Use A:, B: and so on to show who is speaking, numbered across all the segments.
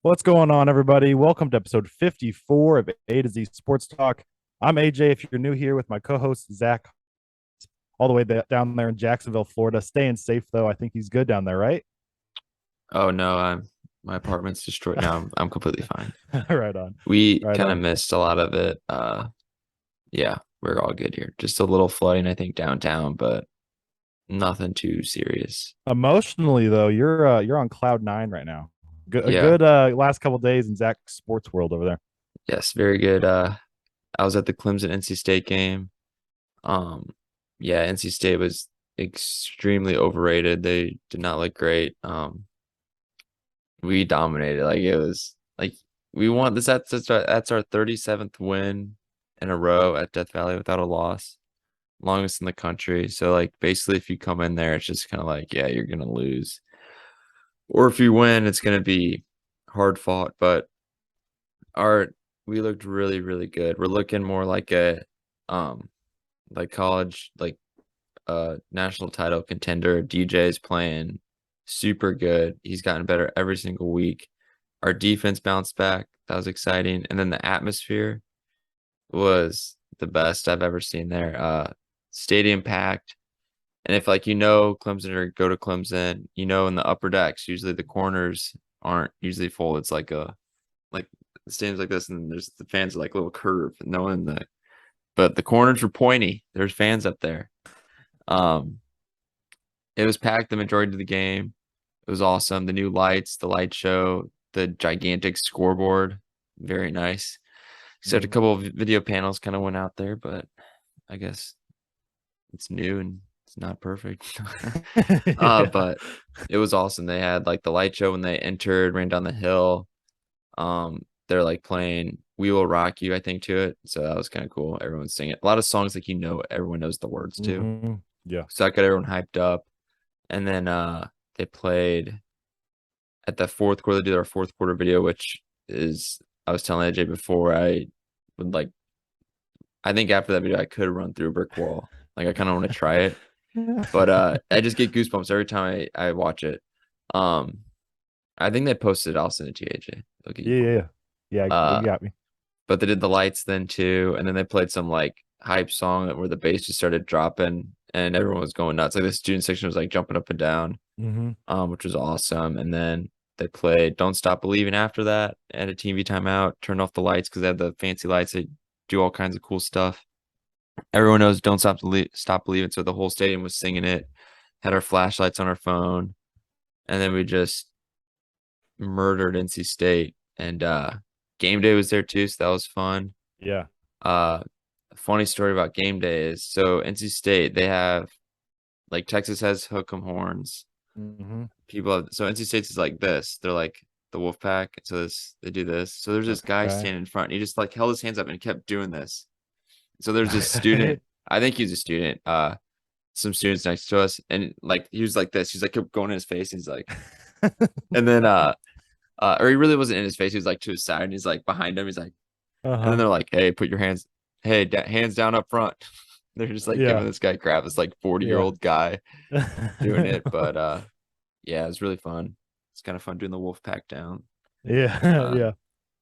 A: What's going on, everybody? Welcome to episode 54 of A to Z Sports Talk. I'm AJ. If you're new here, with my co-host Zach, all the way down there in Jacksonville, Florida. Staying safe though. I think he's good down there, right?
B: Oh no, my apartment's destroyed now. I'm completely fine.
A: Right on,
B: We
A: right
B: kind of
A: on.
B: missed a lot of it. Yeah, we're all good here. Just a little flooding, I think, downtown, but nothing too serious.
A: Emotionally though, you're on cloud nine right now. A
B: Yeah,
A: good last couple days in Zach's sports world over there.
B: yes, very good. I was at the Clemson NC State game. Um, yeah, NC State was extremely overrated. They did not look great. We dominated. Like it was like we won this. That's our 37th win in a row at Death Valley without a loss. Longest in the country. So like basically if you come in there, it's just kind of like, yeah, you're gonna lose. Or if you win, it's gonna be hard fought. But our we looked really, really good. We're looking more like a um like college, like national title contender. DJ is playing super good. He's gotten better every single week. Our defense bounced back. That was exciting. And then the atmosphere was the best I've ever seen there. Stadium packed. And if like Clemson or go to Clemson, in the upper decks, usually the corners aren't usually full. It's like the stadiums like this, and there's the fans are like a little curve. No one in but the corners were pointy. There's fans up there. Um, it was packed the majority of the game. It was awesome. The new lights, the light show, the gigantic scoreboard, very nice. Except a
A: Mhm.
B: couple of video panels kind of went out there, but I guess it's new and it's not perfect.
A: Yeah,
B: But it was awesome. They had like the light show when they entered, ran down the hill. They're like playing "We Will Rock You," I think, to it. So that was kind of cool. Everyone's singing a lot of songs like everyone knows the words to.
A: yeah.
B: So that got everyone hyped up. And then they played at the fourth quarter. They did our fourth quarter video, which is I was telling AJ before I would like. I think after that video, I could run through a brick wall. Like I kind of want to try it, but I just get goosebumps every time I watch it. Um, I think they posted it. I'll send it to you, AJ. They'll get you
A: Yeah,
B: pumped.
A: yeah, yeah. You
B: Uh,
A: got me.
B: but they did the lights then too, and then they played some like hype song where the bass just started dropping, and everyone was going nuts. Like the student section was like jumping up and down,
A: Hmm.
B: which was awesome. And then they played "Don't Stop Believing" after that at a TV timeout. Turned off the lights because they had the fancy lights. They do all kinds of cool stuff. Everyone knows "Don't Stop Believing," so the whole stadium was singing it. Had our flashlights on our phone, and then we just murdered NC State. And game day was there too, so that was fun.
A: Yeah.
B: Uh, funny story about game day is so NC State they have like Texas has hook'em horns.
A: Hmm.
B: So NC State's is like this. They're like the wolf pack. So they do this. So there's this guy
A: Okay.
B: standing in front. And he just like held his hands up and kept doing this. So there's this student. I think he's a student. Some students next to us, and like he was like this. He's like kept going in his face. And he's like, and then or he really wasn't in his face. He was like to his side, and he's like behind him. He's like, and then
A: Uh-huh.
B: they're like, hey, put your hands, hey, hands down up front. They're just like giving
A: Yeah.
B: this guy crap. This like 40-year-old
A: Yeah.
B: old guy doing it, but yeah, it was really fun. It's kind of fun doing the wolf pack down.
A: Yeah.
B: Uh,
A: Yeah.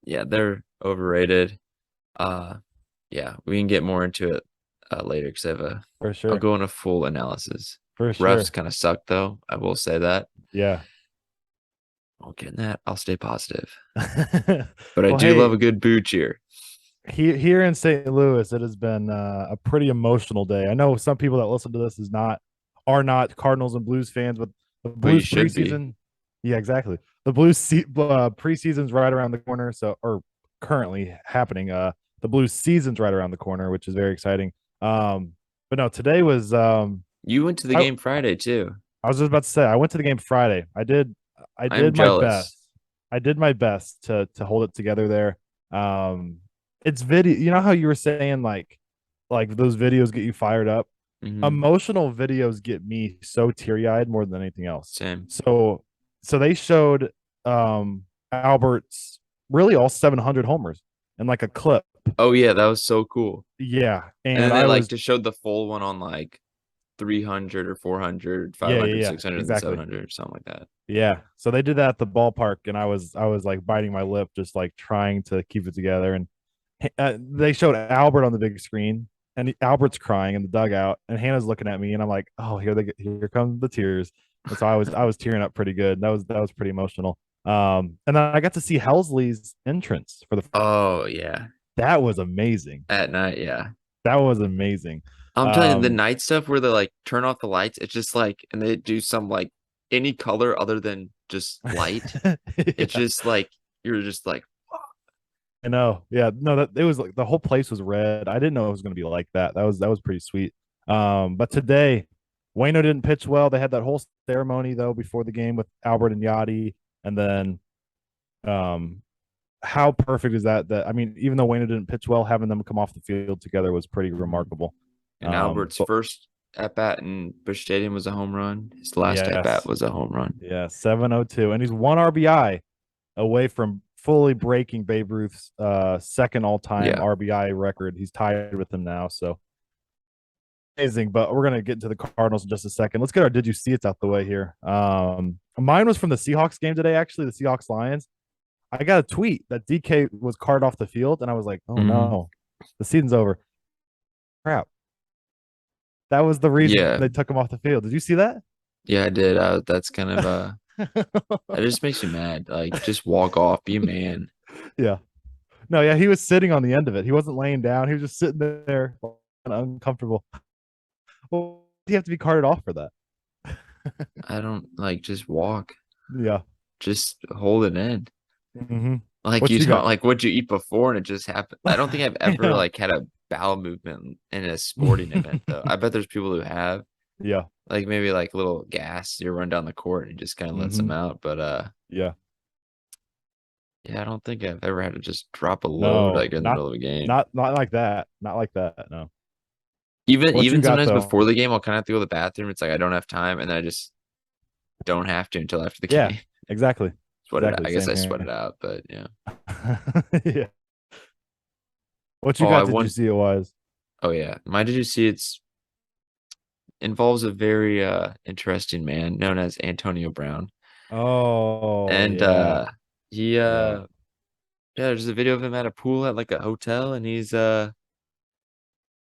B: yeah, they're overrated. Uh, yeah, we can get more into it later because
A: For
B: I'll
A: sure.
B: go in a full analysis.
A: For
B: Refs
A: sure.
B: kind of suck though. I will say that.
A: Yeah.
B: I'll get in that. I'll stay positive, but I
A: Well,
B: do love
A: hey,
B: a good boo cheer.
A: here in St. Louis, it has been a pretty emotional day. I know some people that listen to this are not Cardinals and Blues fans, but the
B: But you
A: Blues
B: should be.
A: preseason, yeah, exactly. The Blues preseason's right around the corner, so or currently happening. The Blues season's right around the corner, which is very exciting. But no, today was
B: You went to the
A: I
B: game Friday too.
A: I was just about to say I went to the game Friday. I
B: I'm
A: did my
B: jealous.
A: best. I did my best to hold it together there. It's video. You know how you were saying like those videos get you fired up.
B: Hmm.
A: Emotional videos get me so teary eyed more than anything else.
B: Same.
A: So they showed Albert's really all 700 homers and like a clip.
B: Oh yeah, that was so cool.
A: Yeah,
B: And then
A: and
B: they
A: I
B: like
A: was
B: just showed the full one on like 300 or 400,
A: Yeah, yeah,
B: 500,
A: yeah,
B: 600, and
A: exactly.
B: 700, something like that.
A: Yeah. So they did that at the ballpark, and I was like biting my lip, just like trying to keep it together. And they showed Albert on the big screen, and Albert's crying in the dugout, and Hannah's looking at me, and I'm like, oh, here come the tears. And so I was tearing up pretty good. That was pretty emotional. And then I got to see Helsley's entrance for the.
B: Oh yeah,
A: That was amazing.
B: at night, yeah.
A: That was amazing.
B: I'm telling you, the
A: Um,
B: night stuff where they like turn off the lights, it's just like, and they do some like any color other than just light. It's
A: yeah,
B: just like you're just like,
A: I know. Yeah, no, that it was like the whole place was red. I didn't know it was going to be like that. That was pretty sweet. But today, Wayno didn't pitch well. They had that whole ceremony though before the game with Albert and Yachty, and then um, how perfect is that? That I mean, even though Wayno didn't pitch well, having them come off the field together was pretty remarkable.
B: and Albert's
A: But
B: first at bat in Busch Stadium was a home run. His last at bat
A: yes,
B: was a home run.
A: yeah, 702, and he's one RBI away from fully breaking Babe Ruth's second all-time
B: Yeah.
A: RBI record. He's tied with him now, so amazing. But we're gonna get into the Cardinals in just a second. Let's get our did you see it's out the way here. Mine was from the Seahawks game today, actually, the Seahawks Lions. I got a tweet that DK was carted off the field, and I was like, oh
B: Hmm.
A: no, the season's over. Crap. That was the reason
B: Yeah.
A: they took him off the field. Did you see that?
B: Yeah, I did. That's kind of that just makes me mad. Like, just walk off, be a man.
A: Yeah. No, yeah, he was sitting on the end of it. He wasn't laying down. He was just sitting there uncomfortable. Well, you have to be carted off for that.
B: I don't like just walk.
A: Yeah.
B: Just hold it in.
A: Mm-hmm.
B: Like
A: What
B: you
A: you
B: don't
A: got?
B: like what'd you eat before and it just happened. I don't think I've ever
A: Yeah.
B: like had a bowel movement in a sporting event though. I bet there's people who have
A: Yeah.
B: like maybe like a little gas, you run down the court and it just kind of lets
A: Mm-hmm.
B: them out. But
A: Yeah.
B: yeah, I don't think I've ever had to just drop a load
A: No,
B: like in the
A: not
B: middle of a game.
A: not like that. Not like that. No.
B: Even
A: What you
B: even
A: got
B: sometimes
A: though?
B: before the game, I'll kind of have to go to the bathroom. It's like I don't have time, and then I just don't have to until after the
A: Yeah,
B: game.
A: exactly.
B: Sweat it.
A: Exactly.
B: I guess
A: Same
B: I sweat it
A: here.
B: out, but yeah.
A: Yeah. What you
B: Oh, I
A: got? Did you
B: want.
A: see it was?
B: Oh yeah. My did you see it's involves a very interesting man known as Antonio Brown.
A: Oh
B: And
A: yeah.
B: he
A: Yeah.
B: yeah, there's a video of him at a pool at like a hotel and he's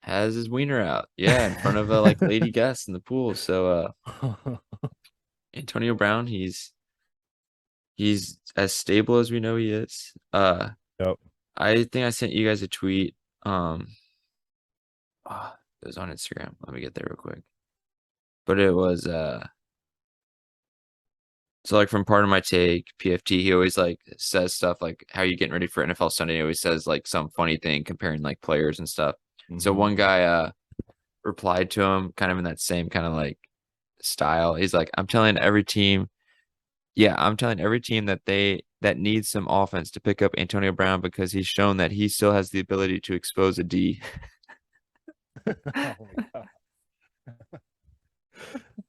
B: has his wiener out. Yeah, in front of like lady guests in the pool. So Antonio Brown, he's as stable as we know he is.
A: Yep.
B: I think I sent you guys a tweet. It was on Instagram. Let me get there real quick. But it was so like from part of my take, PFT, he always like says stuff like how you getting ready for NFL Sunday. He always says like some funny thing comparing like players and stuff. So
A: Mm-hmm.
B: one guy replied to him kind of in that same kind of like style. He's like, I'm telling every team that needs some offense to pick up Antonio Brown because he's shown that he still has the ability to expose a D.
A: Oh my god.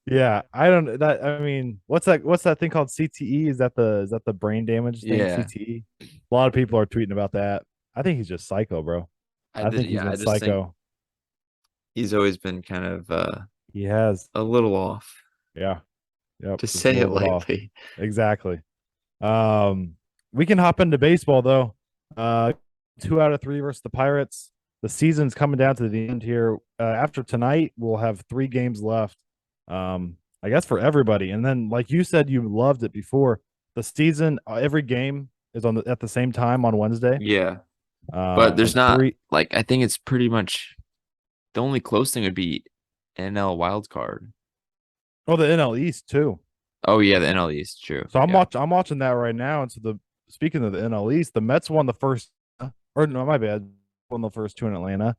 A: Yeah, I don't that I mean, what's that thing called CTE? Is that the brain damage thing,
B: Yeah,
A: CTE? A lot of people are tweeting about that. I think he's just psycho, bro. I think he's
B: yeah,
A: been
B: I just think
A: psycho.
B: he's always been kind of
A: He has.
B: a little off,
A: Yeah. Yep,
B: to
A: just a
B: say it
A: little bit off.
B: lightly.
A: Exactly. Um, we can hop into baseball though. 2 out of 3 versus the Pirates. The season's coming down to the end here. After tonight, we'll have 3 games left. I guess for everybody. And then, like you said, you loved it before the season. Every game is at the same time on Wednesday.
B: Yeah, but there's not
A: Three.
B: like I think it's pretty much the only close thing would be NL wild card.
A: Oh, the NL East too.
B: Oh yeah, the NL East, true.
A: So I'm
B: Yeah,
A: watching. I'm watching that right now. And so speaking of the NL East, the Mets won the first. Or no, my bad. Won the first 2 in Atlanta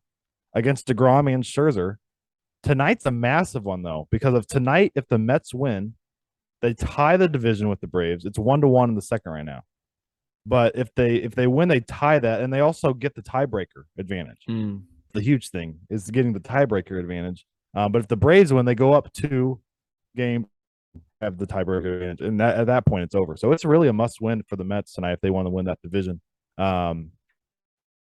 A: against DeGrom and Scherzer. Tonight's a massive one though, because of tonight, if the Mets win, they tie the division with the Braves. It's 1-1 in the second right now. But if they win, they tie that, and they also get the tiebreaker advantage.
B: mm.
A: The huge thing is getting the tiebreaker advantage. But if the Braves win, they go up 2 game, have the tiebreaker advantage, and at that point it's over. So it's really a must win for the Mets tonight if they want to win that division. Um,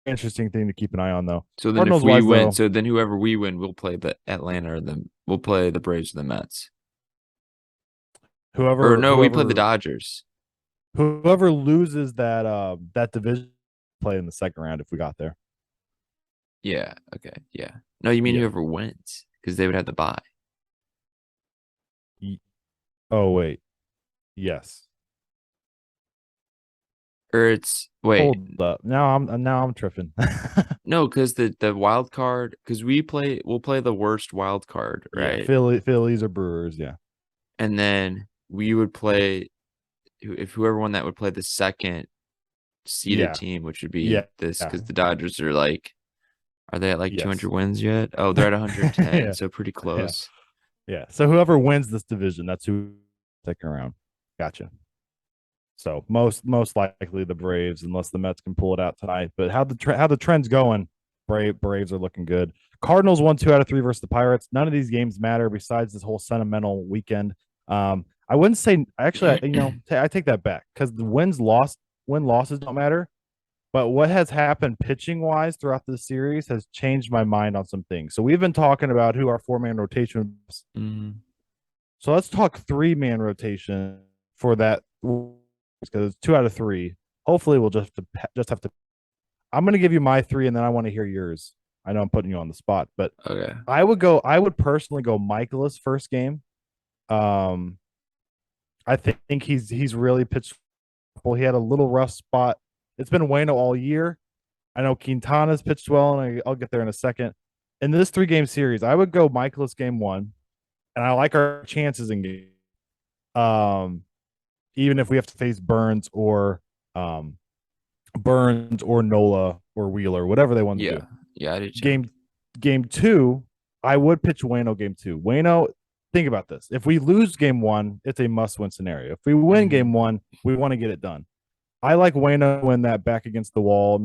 A: interesting thing to keep an eye on, though.
B: So then if
A: Cardinals
B: we
A: wise,
B: win,
A: though,
B: so then whoever we win, we'll play the Atlanta or we'll play the Braves or the Mets. Or
A: whoever
B: no, we play the
A: whoever
B: Dodgers.
A: whoever loses that division play in the second round if we got there.
B: Yeah. Okay. Yeah. No, you mean
A: Yeah.
B: whoever wins because they would have to buy.
A: Oh wait. Yes.
B: Or it's wait,
A: Hold up. Now I'm tripping.
B: no, because the wild card because we'll play the worst wild card,
A: Yeah,
B: right?
A: Phillies or Brewers. Yeah.
B: And then we would play if whoever won that would play the second seeded
A: Yeah.
B: team, which would be
A: Yeah.
B: this
A: Yeah.
B: because the Dodgers are they at like
A: Yes.
B: 200 wins yet? Oh, they're at 110,
A: Yeah.
B: so pretty
A: Yeah.
B: close.
A: Yeah. So whoever wins this division, that's who second round. Gotcha. So most likely the Braves, unless the Mets can pull it out tonight. But how the trend's going? Braves are looking good. Cardinals won 2 out of 3 versus the Pirates. None of these games matter besides this whole sentimental weekend. I wouldn't say actually. I take that back because the win losses don't matter. But what has happened pitching wise throughout the series has changed my mind on some things. So we've been talking about who our 4-man rotation is.
B: Mm,
A: So let's talk 3-man rotation for that because it's 2 out of 3. Hopefully, we'll just have to. I'm going to give you my 3, and then I want to hear yours. I know I'm putting you on the spot, but
B: okay.
A: I would personally go Michaelis first game. Um, I think he's really pitched. Well, he had a little rough spot. It's been Wayno all year. I know Quintana's pitched well, and I'll get there in a second. In this 3-game series, I would go Michaelis game 1, and I like our chances in game. Um, even if we have to face Burns or Nola or Wheeler, whatever they want to
B: Yeah.
A: do.
B: Yeah, I did too.
A: Game 2, I would pitch Wayno game 2. Wayno, think about this. If we lose game 1, it's a must-win scenario. If we win game 1, we want to get it done. I like Wayno in that back against the wall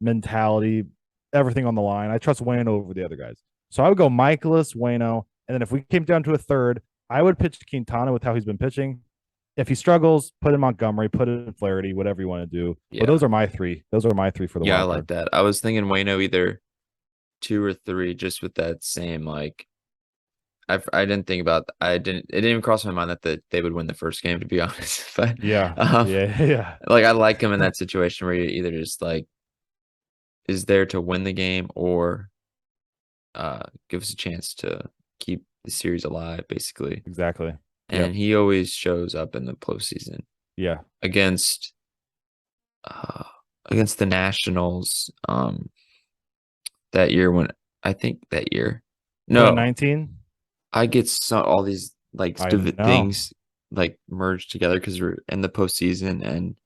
A: mentality, everything on the line. I trust Wayno over the other guys. So I would go Michaelis, Wayno, and then if we came down to a third, I would pitch Quintana with how he's been pitching. If he struggles, put in Montgomery, put in Flaherty, whatever you want to do.
B: Yeah.
A: But those are my 3. Those are my 3 for the
B: Yeah, I
A: wild
B: like
A: card.
B: that. I was thinking Wayno either 2 or 3, just with that same like. I didn't think about. It didn't even cross my mind that they would win the first game, to be honest. But
A: Yeah, yeah.
B: like I like him in that situation where you either just like is there to win the game or give us a chance to keep the series alive, basically.
A: Exactly.
B: And he always shows up in the postseason.
A: Yeah.
B: Against the Nationals that year when I think that year. No,
A: 2019.
B: I get all these like things like merged together because we're in the postseason, and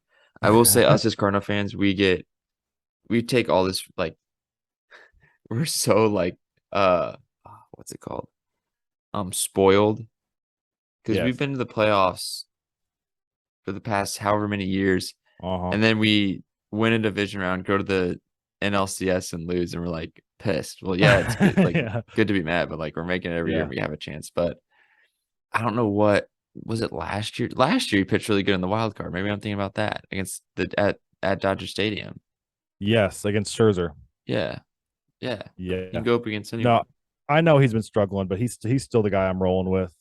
B: I will say us as Cardinal fans, we take all this like we're so like what's it called? Spoiled because we've been to the playoffs for the past however many years, and then we win a division round, go to the NLCS and lose, and we're like pissed. Well, yeah, it's good, like good to be mad, but like we're making it every year and we have a chance. But I don't know what was it last year. Last year he pitched really good in the wild card. Maybe I'm thinking about that against at Dodger Stadium.
A: Yes, against Scherzer.
B: Yeah. Yeah.
A: Yeah.
B: You can go up against anyone.
A: No, I know he's been struggling, but he's still the guy I'm rolling with.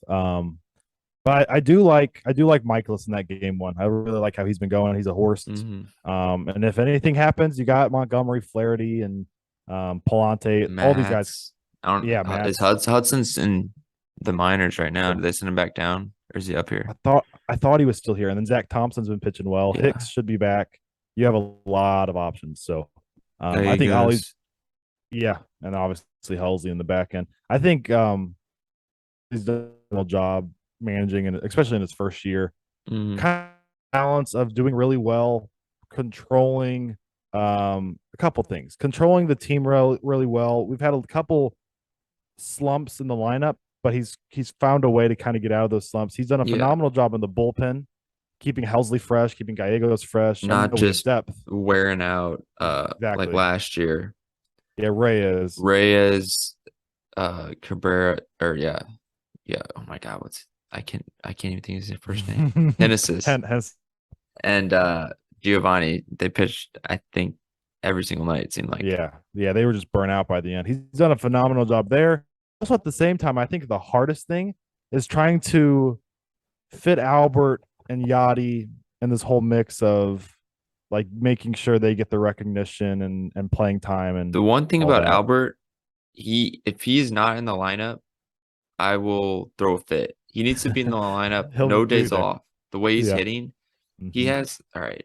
A: But I do like Michaelis in that game 1. I really like how he's been going. He's a horse. And if anything happens, you got Montgomery, Flaherty, and Palante, all these guys.
B: I don't. Yeah, is Hudson's in the minors right now? Did they send him back down, or is he up here?
A: I thought he was still here, and then Zach Thompson's been pitching well.
B: Yeah.
A: Hicks should be back. You have a lot of options, so I think Ollie's. Yeah, and obviously Halsey in the back end. I think he's done a job managing, and especially in his first year, kind of balance of doing really well, controlling a couple things, controlling the team really well. We've had a couple slumps in the lineup, but he's found a way to kind of get out of those slumps. He's done a phenomenal job in the bullpen, keeping Helsley fresh, keeping Gallegos fresh,
B: not just depth wearing out like last year.
A: Yeah, Reyes,
B: Cabrera, or yeah. Oh my God, I can't even think of his first name. Genesis. And Giovanni, they pitched, I think, every single night, it seemed like.
A: Yeah, yeah, they were just burnt out by the end. He's done a phenomenal job there. Also, at the same time, I think the hardest thing is trying to fit Albert and Yachty in this whole mix of like making sure they get the recognition and playing time and
B: The one thing
A: all
B: about
A: that.
B: Albert, if he's not in the lineup, I will throw a fit. He needs to be in the lineup,
A: He'll
B: no
A: be
B: days
A: there.
B: off. The way he's
A: Yeah.
B: hitting, he
A: Hmm.
B: has, all right,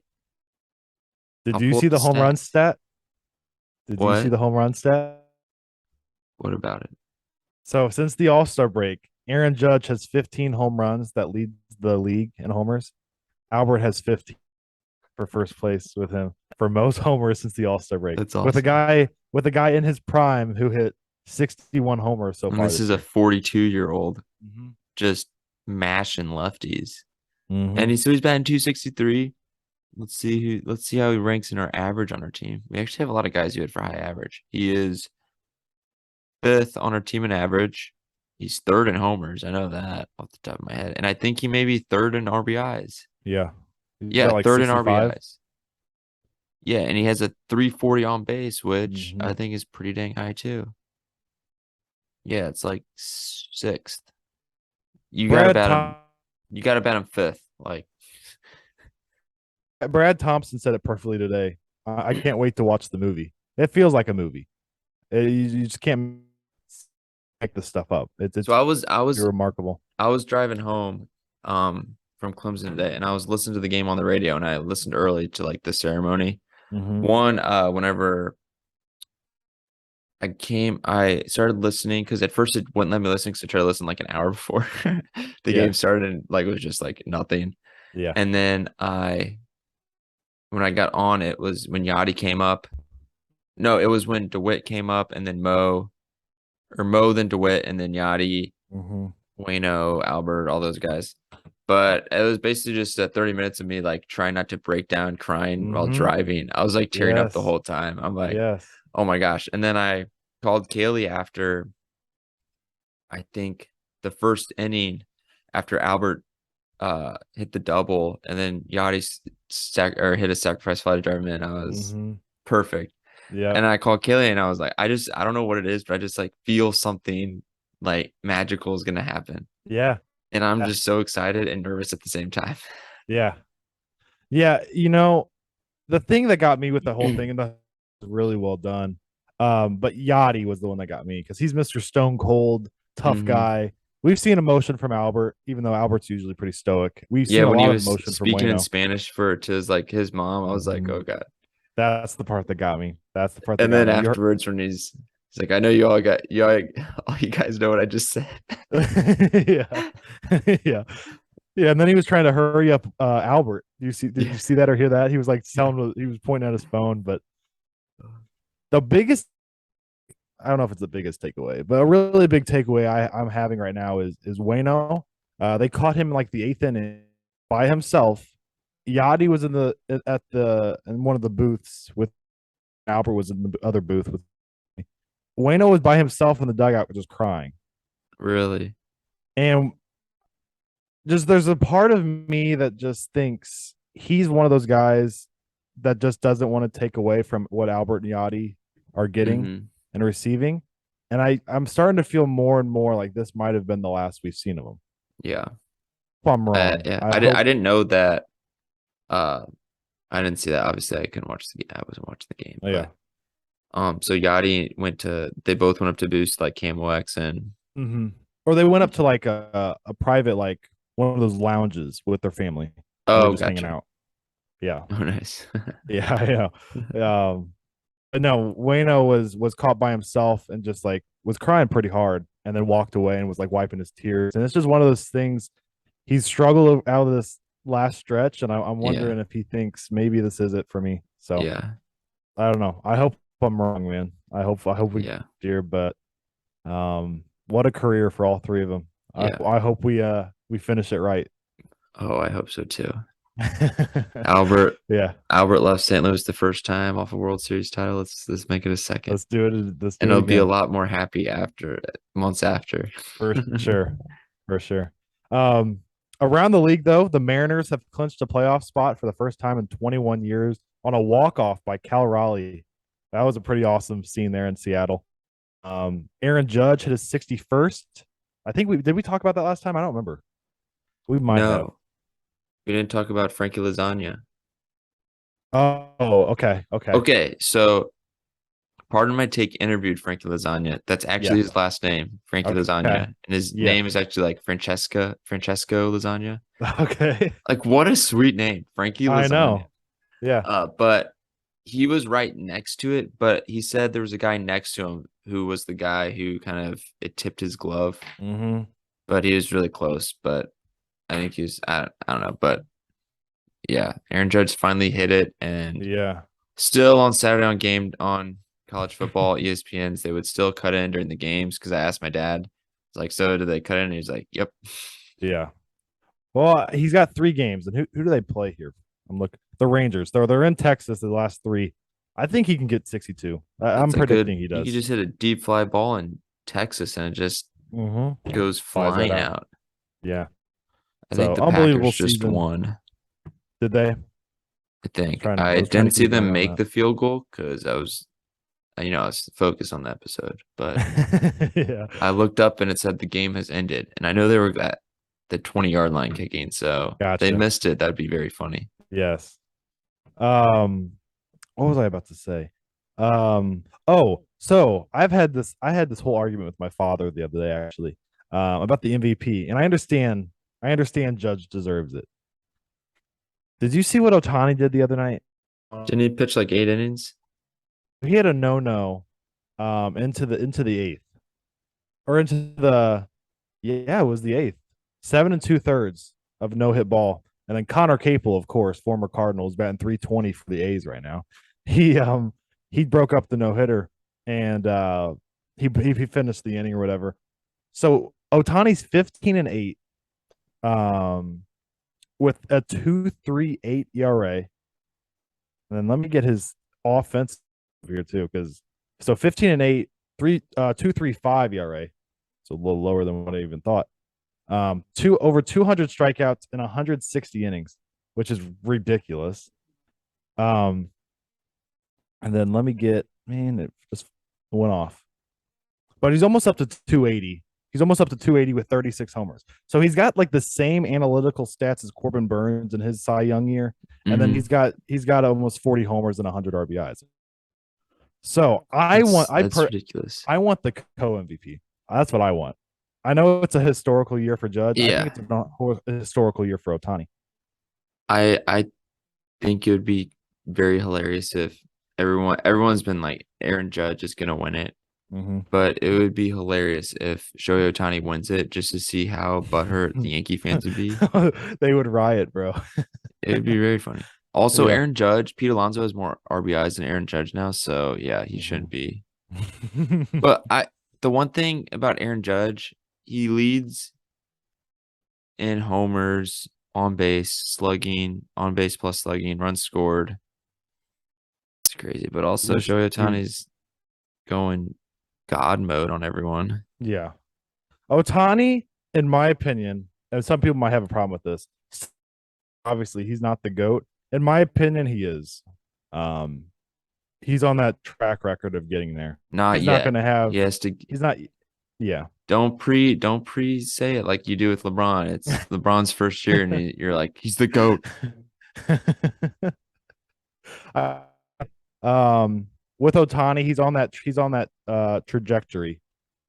A: Did
B: I'll
A: you
B: pull
A: see
B: up the
A: the home run
B: stat.
A: stat? Did you see
B: What?
A: the home run stat?
B: What about it?
A: So since the All Star break, Aaron Judge has 15 home runs that leads the league in homers. Albert has 15 for first place with him for most homers since the All Star break.
B: That's
A: With a
B: awesome.
A: guy in his prime who hit 61 homers so
B: And
A: far
B: this
A: this
B: is a
A: year.
B: 42-year-old
A: Mm-hmm.
B: just mashing lefties.
A: Mm-hmm.
B: And he's batting 263. Let's see how he ranks in our average on our team. We actually have a lot of guys who hit for high average. He is fifth on our team in average. He's third in homers. I know that off the top of my head. And I think he may be third in RBIs.
A: Yeah. He's
B: Yeah,
A: got like
B: third in
A: 65.
B: RBIs. Yeah, and he has a 340 on base, which
A: Mm-hmm.
B: I think is pretty dang high too. Yeah, it's like sixth. You gotta
A: Brad
B: bat him.
A: Tom-
B: You gotta bat him fifth. Like,
A: Brad Thompson said it perfectly today. I can't wait to watch the movie. It feels like a movie. You just can't make this stuff up.
B: so
A: It's remarkable.
B: I was driving home from Clemson today, and I was listening to the game on the radio, and I listened early to like the ceremony.
A: Mm-hmm.
B: Whenever I started listening because at first it wouldn't let me listen because I tried to listen like an hour before the
A: Yeah.
B: game started, and like it was just like nothing.
A: Yeah.
B: And then when I got on, it was when Yachty came up. No, it was when DeWitt came up, and then Mo, then DeWitt, and then Yachty,
A: Mm-hmm.
B: Wayno, Albert, all those guys. But it was basically just 30 minutes of me like trying not to break down crying while
A: Mm-hmm.
B: driving. I was like tearing up the
A: Yes.
B: whole time. I'm like,
A: Yes.
B: oh my gosh. And then I called Kaylee after I think the first inning after Albert hit the double and then Yachty hit a sacrifice fly to drive him in. I was
A: Mm-hmm.
B: perfect.
A: Yeah.
B: And I called Kaylee and I was like, I don't know what it is, but I just like feel something like magical is gonna happen.
A: Yeah.
B: And I'm
A: Yeah.
B: just so excited and nervous at the same time.
A: Yeah. Yeah. The thing that got me with the whole thing and the really well done. But Yachty was the one that got me because he's Mr. Stone Cold, tough
B: Hmm.
A: guy. We've seen emotion from Albert, even though Albert's usually pretty stoic. We've
B: Yeah,
A: seen a
B: when he
A: lot of
B: was
A: emotion from
B: speaking in
A: Wayno.
B: Spanish to his mom, I was like,
A: Mhm.
B: oh God.
A: That's the part that got me. That's the part that
B: And
A: got
B: then
A: me. You're
B: afterwards, when he's like, I know you all got you all, all you guys know what I just said.
A: yeah. Yeah. Yeah, and then he was trying to hurry up Albert. Did
B: Yeah.
A: you see that or hear that? He was like
B: Yeah.
A: he was pointing at his phone, but the biggest I don't know if it's the biggest takeaway, but a really big takeaway I'm having right now is Wayno. They caught him like the eighth inning by himself. Yachty was in one of the booths with Albert was in the other booth with Wayno was by himself in the dugout just crying.
B: Really?
A: And just there's a part of me that just thinks he's one of those guys that just doesn't want to take away from what Albert and Yachty are getting
B: Hmm.
A: and receiving. And I'm starting to feel more and more like this might have been the last we've seen of him.
B: Yeah.
A: If I'm wrong,
B: Yeah.
A: I
B: I
A: hope.
B: didn't know that. Uh, I didn't see that. Obviously, I couldn't watch the game. I wasn't watching the game,
A: Yeah.
B: but so Yachty they both went up to boost like Camo X and
A: Mm-hmm. Or they went up to like a private like one of those lounges with their family, and they're
B: oh,
A: just hanging
B: gotcha.
A: out. Yeah,
B: Oh, nice.
A: yeah, yeah. But no, Wayno was caught by himself and just like was crying pretty hard, and then walked away and was like wiping his tears. And it's just one of those things. He's struggled out of this last stretch, and I'm
B: Yeah.
A: wondering if he thinks maybe this is it for me. So
B: Yeah.
A: I don't know. I hope I'm wrong, man. I hope we
B: Yeah.
A: dear, but what a career for all three of them.
B: Yeah.
A: I hope we finish it right.
B: Oh, I hope so too. Albert
A: Yeah,
B: Albert left St. Louis the first time off a World Series title. Let's make it a second.
A: let's do it. Let's
B: And
A: do it
B: he'll be a
A: again
B: lot more happy after months after.
A: for sure, for sure. Um, Around the league, though, the Mariners have clinched a playoff spot for the first time in 21 years on a walk-off by Cal Raleigh. That was a pretty awesome scene there in Seattle. Aaron Judge hit his 61st. I think we talk about that last time? I don't remember. We might have.
B: No, we didn't talk about Frankie Lasagna.
A: Oh, okay, okay,
B: Okay, so Pardon My Take interviewed Frankie Lasagna. That's actually
A: yeah,
B: his last name, Frankie
A: okay,
B: Lasagna. And his
A: yeah,
B: name is actually like Francesco Lasagna.
A: okay.
B: Like what a sweet name, Frankie
A: I
B: Lasagna.
A: know. Yeah.
B: But he was right next to it, but he said there was a guy next to him who was the guy who kind of it tipped his glove,
A: Mm-hmm.
B: but he was really close. But I think he was I don't know, but yeah, Aaron Judge finally hit it, and
A: Yeah.
B: still on Saturday on game on college football, ESPN's, they would still cut in during the games because I asked my dad, it's like, so do they cut in? And he's like, yep.
A: Yeah. Well, he's got 3 games, and who do they play here? I'm looking. The Rangers. They're in Texas the last 3. I think he can get 62. I'm
B: That's a
A: predicting
B: good,
A: he
B: you could
A: does.
B: just hit a deep fly ball in Texas and it just
A: Mm-hmm.
B: goes
A: Flies right
B: flying
A: out.
B: out.
A: Yeah.
B: I think
A: So
B: the
A: unbelievable
B: Packers just
A: season.
B: won.
A: Did they?
B: I think
A: I
B: I
A: was trying to
B: didn't see
A: keep an
B: them
A: eye
B: make
A: on
B: the field goal because I was focused on the episode, but
A: that. Yeah.
B: I looked up and it said the game has ended. And I know they were at the 20-yard line kicking. So if they
A: Gotcha.
B: missed it, that'd be very funny.
A: Yes. Um, what was I about to say? Oh, so I had this whole argument with my father the other day actually, about the MVP, and I understand Judge deserves it. Did you see what Otani did the other night?
B: Didn't he pitch like 8 innings?
A: He had a no, into the eighth, or into the yeah, it was the eighth. 7 2/3 of no hit ball. And then Connor Capel, of course, former Cardinals, batting 320 for the A's right now. He broke up the no hitter, and he finished the inning or whatever. So Otani's 15-8, um, with a 2.38 ERA. And then let me get his offense here too, because so 15-8, 2.35 ERA. It's a little lower than what I even thought. Two over 200 strikeouts in 160 innings, which is ridiculous. Um, and then let me get it just went off, but he's almost up to 280. He's almost up to 280 with 36 homers. So he's got like the same analytical stats as Corbin Burns in his Cy Young year, and then
B: Hmm.
A: he's got almost 40 homers and 100 RBIs. So
B: That's ridiculous.
A: I want the co MVP. That's what I want. I know it's a historical year for Judge. I think
B: Yeah.
A: it's a historical year for Otani.
B: I think it would be very hilarious if everyone's been like Aaron Judge is gonna win it,
A: Mm-hmm.
B: but it would be hilarious if Shohei Ohtani wins it just to see how butthurt the Yankee fans would be.
A: They would riot, bro.
B: It would be very funny. Also,
A: Yeah.
B: Aaron Judge, Pete Alonso has more RBIs than Aaron Judge now, so yeah, he shouldn't be.
A: Mm-hmm.
B: But the one thing about Aaron Judge, he leads in homers, on base, slugging, on base plus slugging, runs scored. It's crazy. But also
A: Wish
B: Shohei
A: he,
B: Ohtani's going God mode on everyone.
A: yeah. Otani, in my opinion, and some people might have a problem with this. Obviously, he's not the GOAT. In my opinion, he is. Um, he's on that track record of getting there.
B: Not
A: He's not
B: yet.
A: going to have.
B: He has to
A: He's not. Yeah.
B: don't pre say it like you do with LeBron. It's LeBron's first year and you're like, he's the GOAT.
A: uh, um, with Otani, he's on that trajectory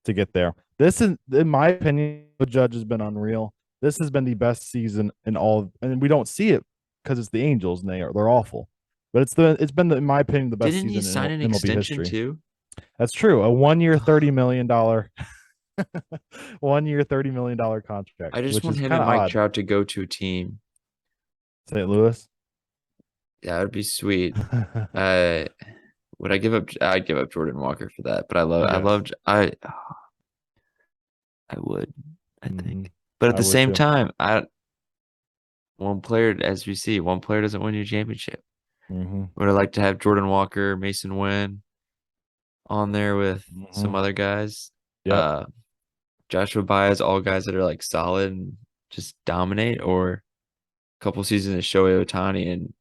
A: to get there. This is, in my opinion, the Judge has been unreal. This has been the best season in all, and we don't see it because it's the Angels and they're awful. But it's been in my opinion the best
B: Didn't he
A: season
B: sign an
A: in MLB
B: extension
A: history.
B: too?
A: That's true. A 1 year $30 million 1 year $30 million contract,
B: I just
A: which
B: want
A: is
B: him
A: kind
B: and
A: of
B: Mike
A: odd.
B: Trout to go to a team.
A: St. Louis.
B: That would be sweet. Uh, would I give up? I'd give up Jordan Walker for that. But I
A: Yes.
B: loved, I would, I
A: Hmm.
B: think. But at
A: I
B: the
A: would
B: same
A: too.
B: time, one player, as we see, one player doesn't win you a championship.
A: Hmm.
B: Would I like to have Jordan Walker, Mason Wynn on there with some
A: Hmm.
B: other guys?
A: Yep.
B: Uh, Joshua Baez, all guys that are like solid. just dominate, or a couple seasons of Shohei Ohtani and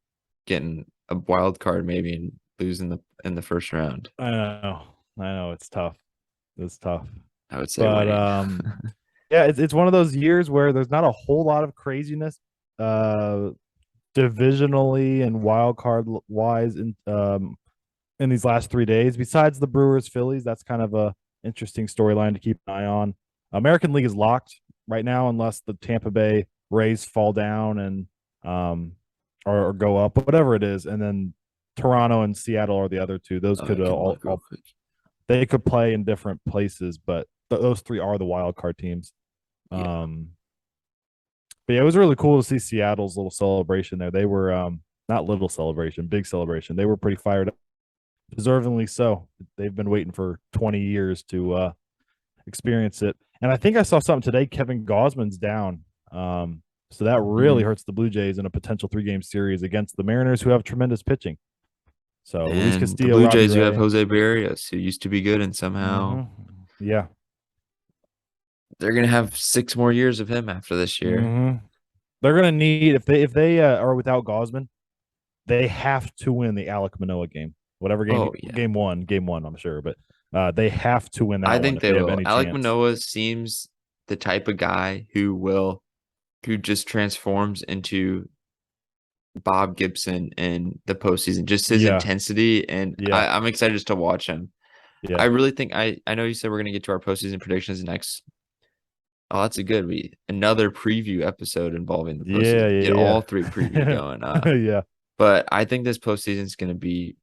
B: getting a wild card maybe and losing the first round?
A: I know it's tough. It's tough.
B: I would say
A: But
B: winning.
A: yeah, it's one of those years where there's not a whole lot of craziness uh divisionally and wild card wise in these last 3 days. Besides the Brewers Phillies, that's kind of a interesting storyline to keep an eye on. American League is locked right now unless the Tampa Bay Rays fall down and um or go up, whatever it is, and then Toronto and Seattle are the other two. Those
B: I
A: could
B: can look real
A: all
B: quick.
A: they could play in different places, but those three are the wild card teams.
B: Yeah.
A: Um, but yeah, it was really cool to see Seattle's little celebration there. They were not little celebration, big celebration. They were pretty fired up, deservingly so. They've been waiting for 20 years to experience it. And I think I saw something today. Kevin Gosman's down. So that really
B: Mhm.
A: hurts the Blue Jays in a potential 3-game series against the Mariners, who have tremendous pitching. So Luis
B: And the
A: Castillo,
B: Blue
A: Robbie
B: Jays, you have
A: Ray.
B: Jose Barrios, who used to be good, and somehow
A: Yeah.
B: they're gonna have 6 more years of him after this year.
A: They're gonna need if they are without Gosman, they have to win the Alek Manoah game. Whatever
B: Oh yeah,
A: game one, I'm sure, but they have to win
B: I
A: that one
B: think
A: if
B: they
A: they have
B: will.
A: any
B: Alek
A: chance.
B: Manoah seems the type of guy who just transforms into Bob Gibson in the postseason. Just his
A: Yeah,
B: intensity, and
A: yeah,
B: I'm excited just to watch him. I
A: yeah,
B: really think I know you said we're gonna get to our postseason predictions next. Oh, that's a good another preview episode involving the
A: yeah,
B: postseason. Get all
A: yeah,
B: three preview going.
A: yeah, yeah.
B: But I think this postseason is gonna be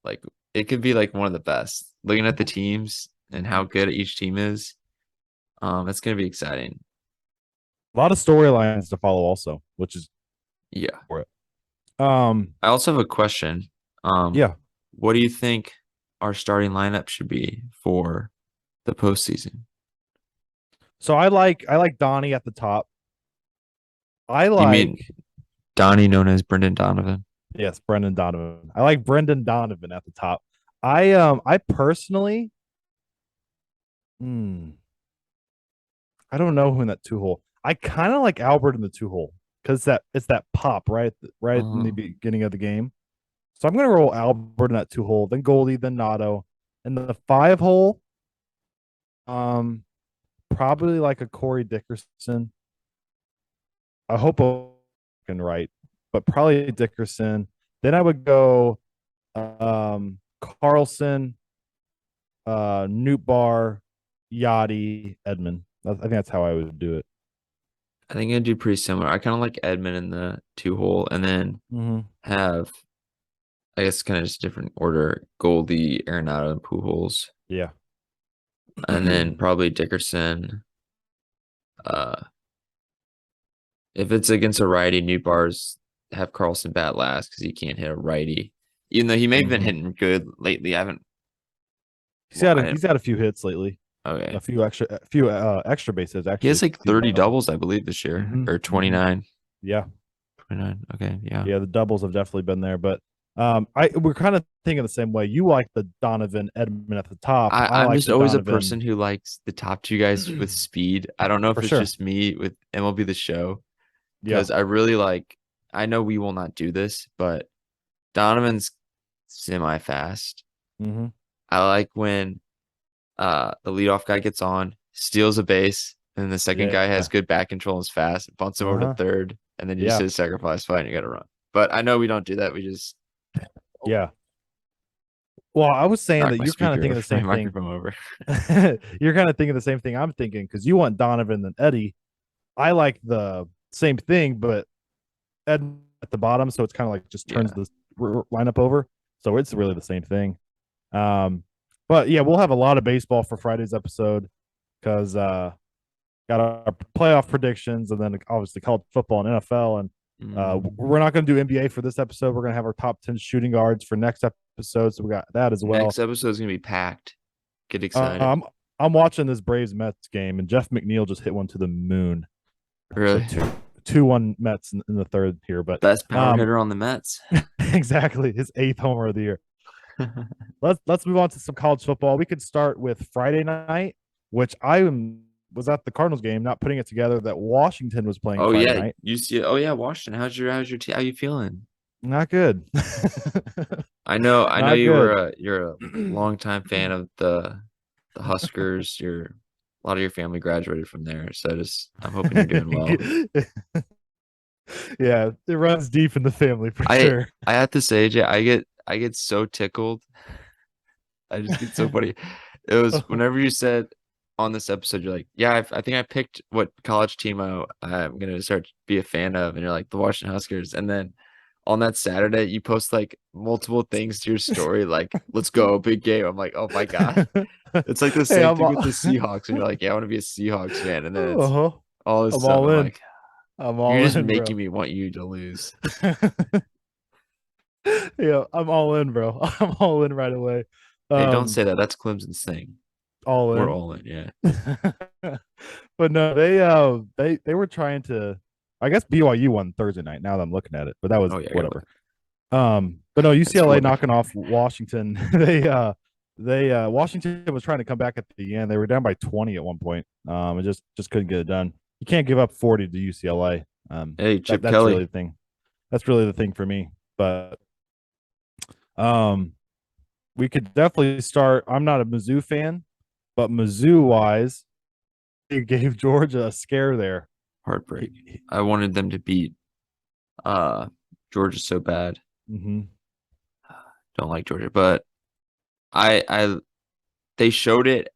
B: like it could be like one of the best. Looking at the teams and how
A: Mhm.
B: good each team is, it's gonna be exciting.
A: A lot of storylines to follow, also, which is
B: Yeah.
A: for it. Um,
B: I also have a question. Um,
A: yeah.
B: what do you think our starting lineup should be for the postseason?
A: So I like Donnie at the top. I
B: You mean
A: like
B: Donnie, known as Brendan Donovan?
A: yes, Brendan Donovan. I like Brendan Donovan at the top. I personally, hmm, I don't know who in that 2 hole. I kind of like Albert in the 2 hole because it's that pop right in the
B: Oh,
A: beginning of the game. So I'm gonna roll Albert in that 2 hole, then Goldie, then Nato, and the 5 hole. Um, probably like a Corey Dickerson. I hope I'm right, but probably Dickerson. Then I would go Carlson, Newt Bar, Yachty, Edmund. I think that's how I would do it.
B: I think I'd do pretty similar. I kind of like Edmund in the 2 hole, and then
A: Mm-hmm.
B: have, I guess, kind of just different order: Goldie, Arenado, and Pujols,
A: Yeah.
B: and then probably Dickerson. Uh, if it's against a righty, New Bars have Carlson bat last because he can't hit a righty. Even though he may have been
A: Mm-hmm.
B: hitting good lately, I haven't.
A: He's
B: Well,
A: had
B: I
A: a,
B: didn't.
A: he's had a few hits lately,
B: Okay,
A: a few extra bases
B: he has
A: actually.
B: like 30 doubles, I believe, this year,
A: Mm-hmm.
B: or
A: Mm-hmm.
B: 29.
A: Yeah,
B: 29. Okay, yeah.
A: yeah, the doubles have definitely been there, but we're kind of thinking the same way. You like the Donovan Edmund at the top. I
B: I'm
A: like
B: just
A: the
B: always a person
A: Donovan
B: who likes the top two guys with speed. I don't know
A: for
B: if it's
A: sure.
B: just me with MLB The Show,
A: Yeah.
B: because I really like. I know we will not do this, but Donovan's semi fast.
A: Mm-hmm.
B: I like when the leadoff guy gets on, steals a base, and the second guy has
A: Yeah.
B: good back control and is fast, bunts him over to
A: Uh-huh.
B: third, and then you just
A: Yeah.
B: hit a sacrifice fly and you got to run. But I know we don't do that. We just
A: Yeah. Well, I was saying
B: knock
A: that
B: my
A: you're kind of
B: speaker
A: thinking
B: over,
A: the
B: my
A: same thing.
B: microphone over.
A: You're kind of thinking the same thing I'm thinking because you want Donovan and Eddie. I like the same thing, but Ed at the bottom, so it's kind of like just turns
B: Yeah.
A: the lineup over. So it's really the same thing. Um, but yeah, we'll have a lot of baseball for Friday's episode because got our playoff predictions and then obviously college football and NFL. And
B: Mm.
A: we're not going to do NBA for this episode. We're going to have our top 10 shooting guards for next episode. So we got that as well.
B: Next episode is gonna be packed. Get
A: Uh,
B: excited.
A: I'm I'm watching this Braves Mets game, and Jeff McNeil just hit one to the moon. So
B: Really,
A: 2-1 Mets in the third here, but
B: best power
A: um,
B: hitter on the Mets.
A: exactly his eighth homer of the year. Let's move on to some college football. We could start with Friday night, which I am was at the Cardinals game, not putting it together that Washington was playing
B: Oh
A: Friday
B: yeah,
A: night.
B: you see. Oh yeah, Washington. How's your team? How you feeling?
A: Not good.
B: I know
A: Not good.
B: you're a longtime fan of the Huskers. A lot of your family graduated from there, so just I'm hoping you're doing well.
A: Yeah, it runs deep in the family for
B: I
A: sure.
B: I have to say, Jay, I get so tickled. I just get so funny. It was whenever you said on this episode, you're like, yeah, I think I picked what college team I'm gonna start be a fan of, and you're like the Washington Huskers, and then on that Saturday, you post like multiple things to your story, like "Let's go, big game." I'm like, oh my god, it's like the
A: Hey,
B: same
A: I'm
B: thing
A: all,
B: with the Seahawks, and you're like, yeah, I want to be a Seahawks fan, and then it's
A: uh-huh.
B: all this
A: I'm
B: stuff.
A: all
B: I'm
A: in.
B: like,
A: I'm
B: you're
A: all
B: just
A: in,
B: making
A: bro.
B: me want you to lose.
A: Yeah, I'm all in, bro. I'm all in right away.
B: Hey, don't
A: Um,
B: say that. That's Clemson's thing.
A: all
B: We're
A: in.
B: all in, yeah.
A: But no, they were trying to. I guess BYU won Thursday night. Now that I'm looking at it, but that was
B: Oh yeah, I gotta look
A: whatever. But no,
B: at
A: UCLA
B: score.
A: knocking off Washington. They Washington was trying to come back at the end. They were down by 20 at one point. And just couldn't get it done. You can't give up 40 to UCLA.
B: Hey,
A: That
B: Chip
A: that's really
B: Kelly.
A: the thing. That's really the thing for me. But um, we could definitely start. I'm not a Mizzou fan, but Mizzou wise, he gave Georgia a scare there.
B: Heartbreak. I wanted them to beat Georgia so bad.
A: Mm-hmm.
B: Don't like Georgia, but I they showed it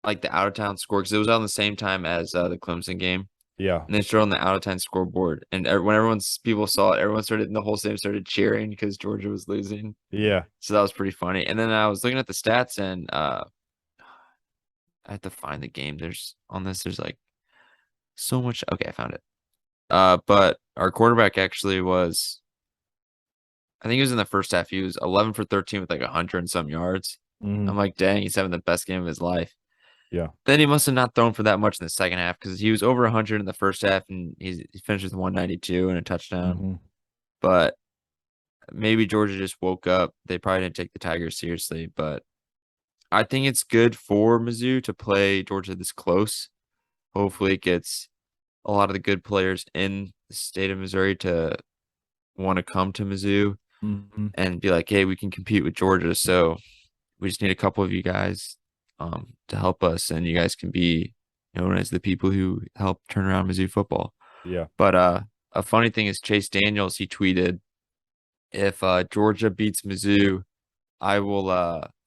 B: like the out of town score because it was on the same time as the Clemson game,
A: Yeah,
B: and they showed on the out of town scoreboard. And when everyone's people saw it, everyone started the whole stadium started cheering because Georgia was losing.
A: yeah.
B: So that was pretty funny. And then I was looking at the stats, and I had to find the game. There's like so much. Okay, I found it. But our quarterback actually was, I think he was in the first half. He was 11 for 13 with like 100 and some yards.
A: Mm-hmm.
B: I'm like, dang, he's having the best game of his life.
A: Yeah.
B: Then he must have not thrown for that much in the second half because he was over 100 in the first half and he finished with 192 and a touchdown.
A: Mm-hmm.
B: But maybe Georgia just woke up. They probably didn't take the Tigers seriously, but I think it's good for Mizzou to play Georgia this close. Hopefully, it gets a lot of the good players in the state of Missouri to want to come to Mizzou
A: Mm-hmm.
B: and be like, hey, we can compete with Georgia. So we just need a couple of you guys to help us, and you guys can be known as the people who help turn around Mizzou football.
A: Yeah.
B: But a funny thing is Chase Daniels, he tweeted, if Georgia beats Mizzou, I will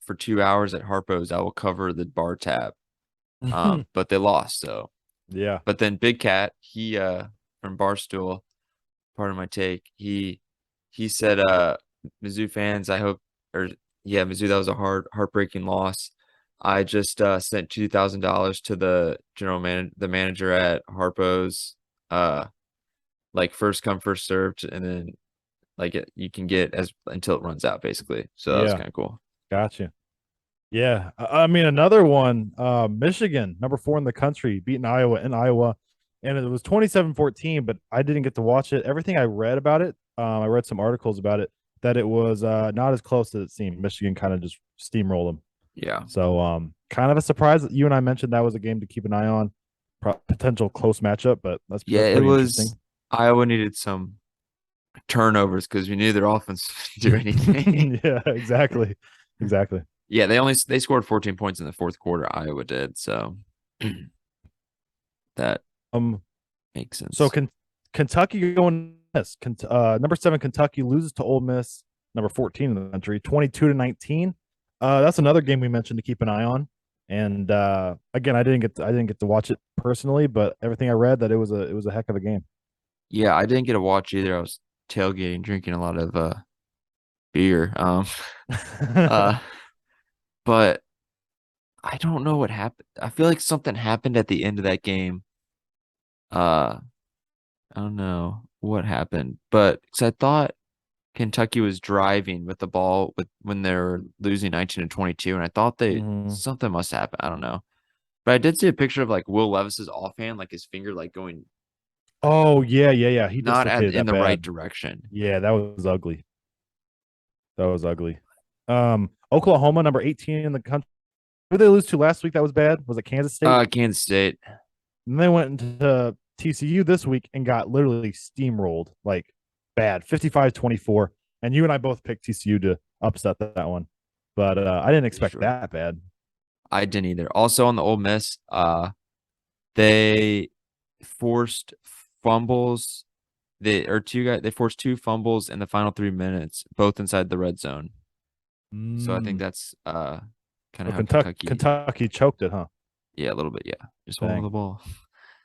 B: for 2 hours at Harpo's, I will cover the bar tab. But they lost, so.
A: Yeah.
B: But then Big Cat, he from Barstool, part of my take, he said Mizzou fans, I hope, or yeah, Mizzou, that was a heartbreaking loss. I just sent $2,000 to the manager at Harpo's, like first come first served, and then like you can get as until it runs out basically. So that was
A: Yeah.
B: kind of cool.
A: Gotcha. Yeah. I mean, another one, Michigan, number 4 in the country, beating Iowa in Iowa. And it was 27-14, but I didn't get to watch it. Everything I read about it, I read some articles about it, that it was not as close as it seemed. Michigan kind of just steamrolled them.
B: Yeah,
A: So kind of a surprise that you and I mentioned that was a game to keep an eye on, potential close matchup, but
B: yeah,
A: that's
B: it
A: pretty
B: was.
A: interesting.
B: Iowa needed some turnovers because we knew their offense didn't do anything.
A: Yeah, exactly. Exactly.
B: Yeah, they scored 14 points in the fourth quarter. Iowa did, so that
A: Um
B: makes
A: So
B: sense.
A: Kentucky going this number 7 Kentucky loses to Ole Miss, number 14 in the country, 22-19. That's another game we mentioned to keep an eye on. And again, I didn't get to watch it personally, but everything I read that it was a heck of a game.
B: Yeah, I didn't get a watch either. I was tailgating, drinking a lot of beer. Uh, but I don't know what happened. I feel like something happened at the end of that game. Uh, I don't know what happened, but because I thought Kentucky was driving with the ball with when they were losing 19 to 22, and I thought they
A: Mhm.
B: something must happen. I don't know, but I did see a picture of like Will Levis's offhand, like his finger like going
A: Oh yeah, yeah, yeah. He
B: not
A: dislocated
B: in
A: that
B: the right
A: bad.
B: direction.
A: Yeah, that was ugly. That was ugly. Oklahoma, number 18 in the country, Who did they lose to last week? That was bad. Was it Kansas State?
B: Kansas State.
A: And they went into TCU this week and got literally steamrolled, like bad, 55-24. And you and I both picked TCU to upset that one, but I didn't expect
B: Sure.
A: that bad.
B: I didn't either. Also on the Ole Miss, they forced fumbles. They forced 2 fumbles in the final 3 minutes, both inside the red zone. So I think
A: Mm.
B: that's kind
A: So
B: of how Kentucky.
A: Kentucky choked it, huh?
B: Yeah, a little bit. Yeah, just holding
A: Dang.
B: the ball.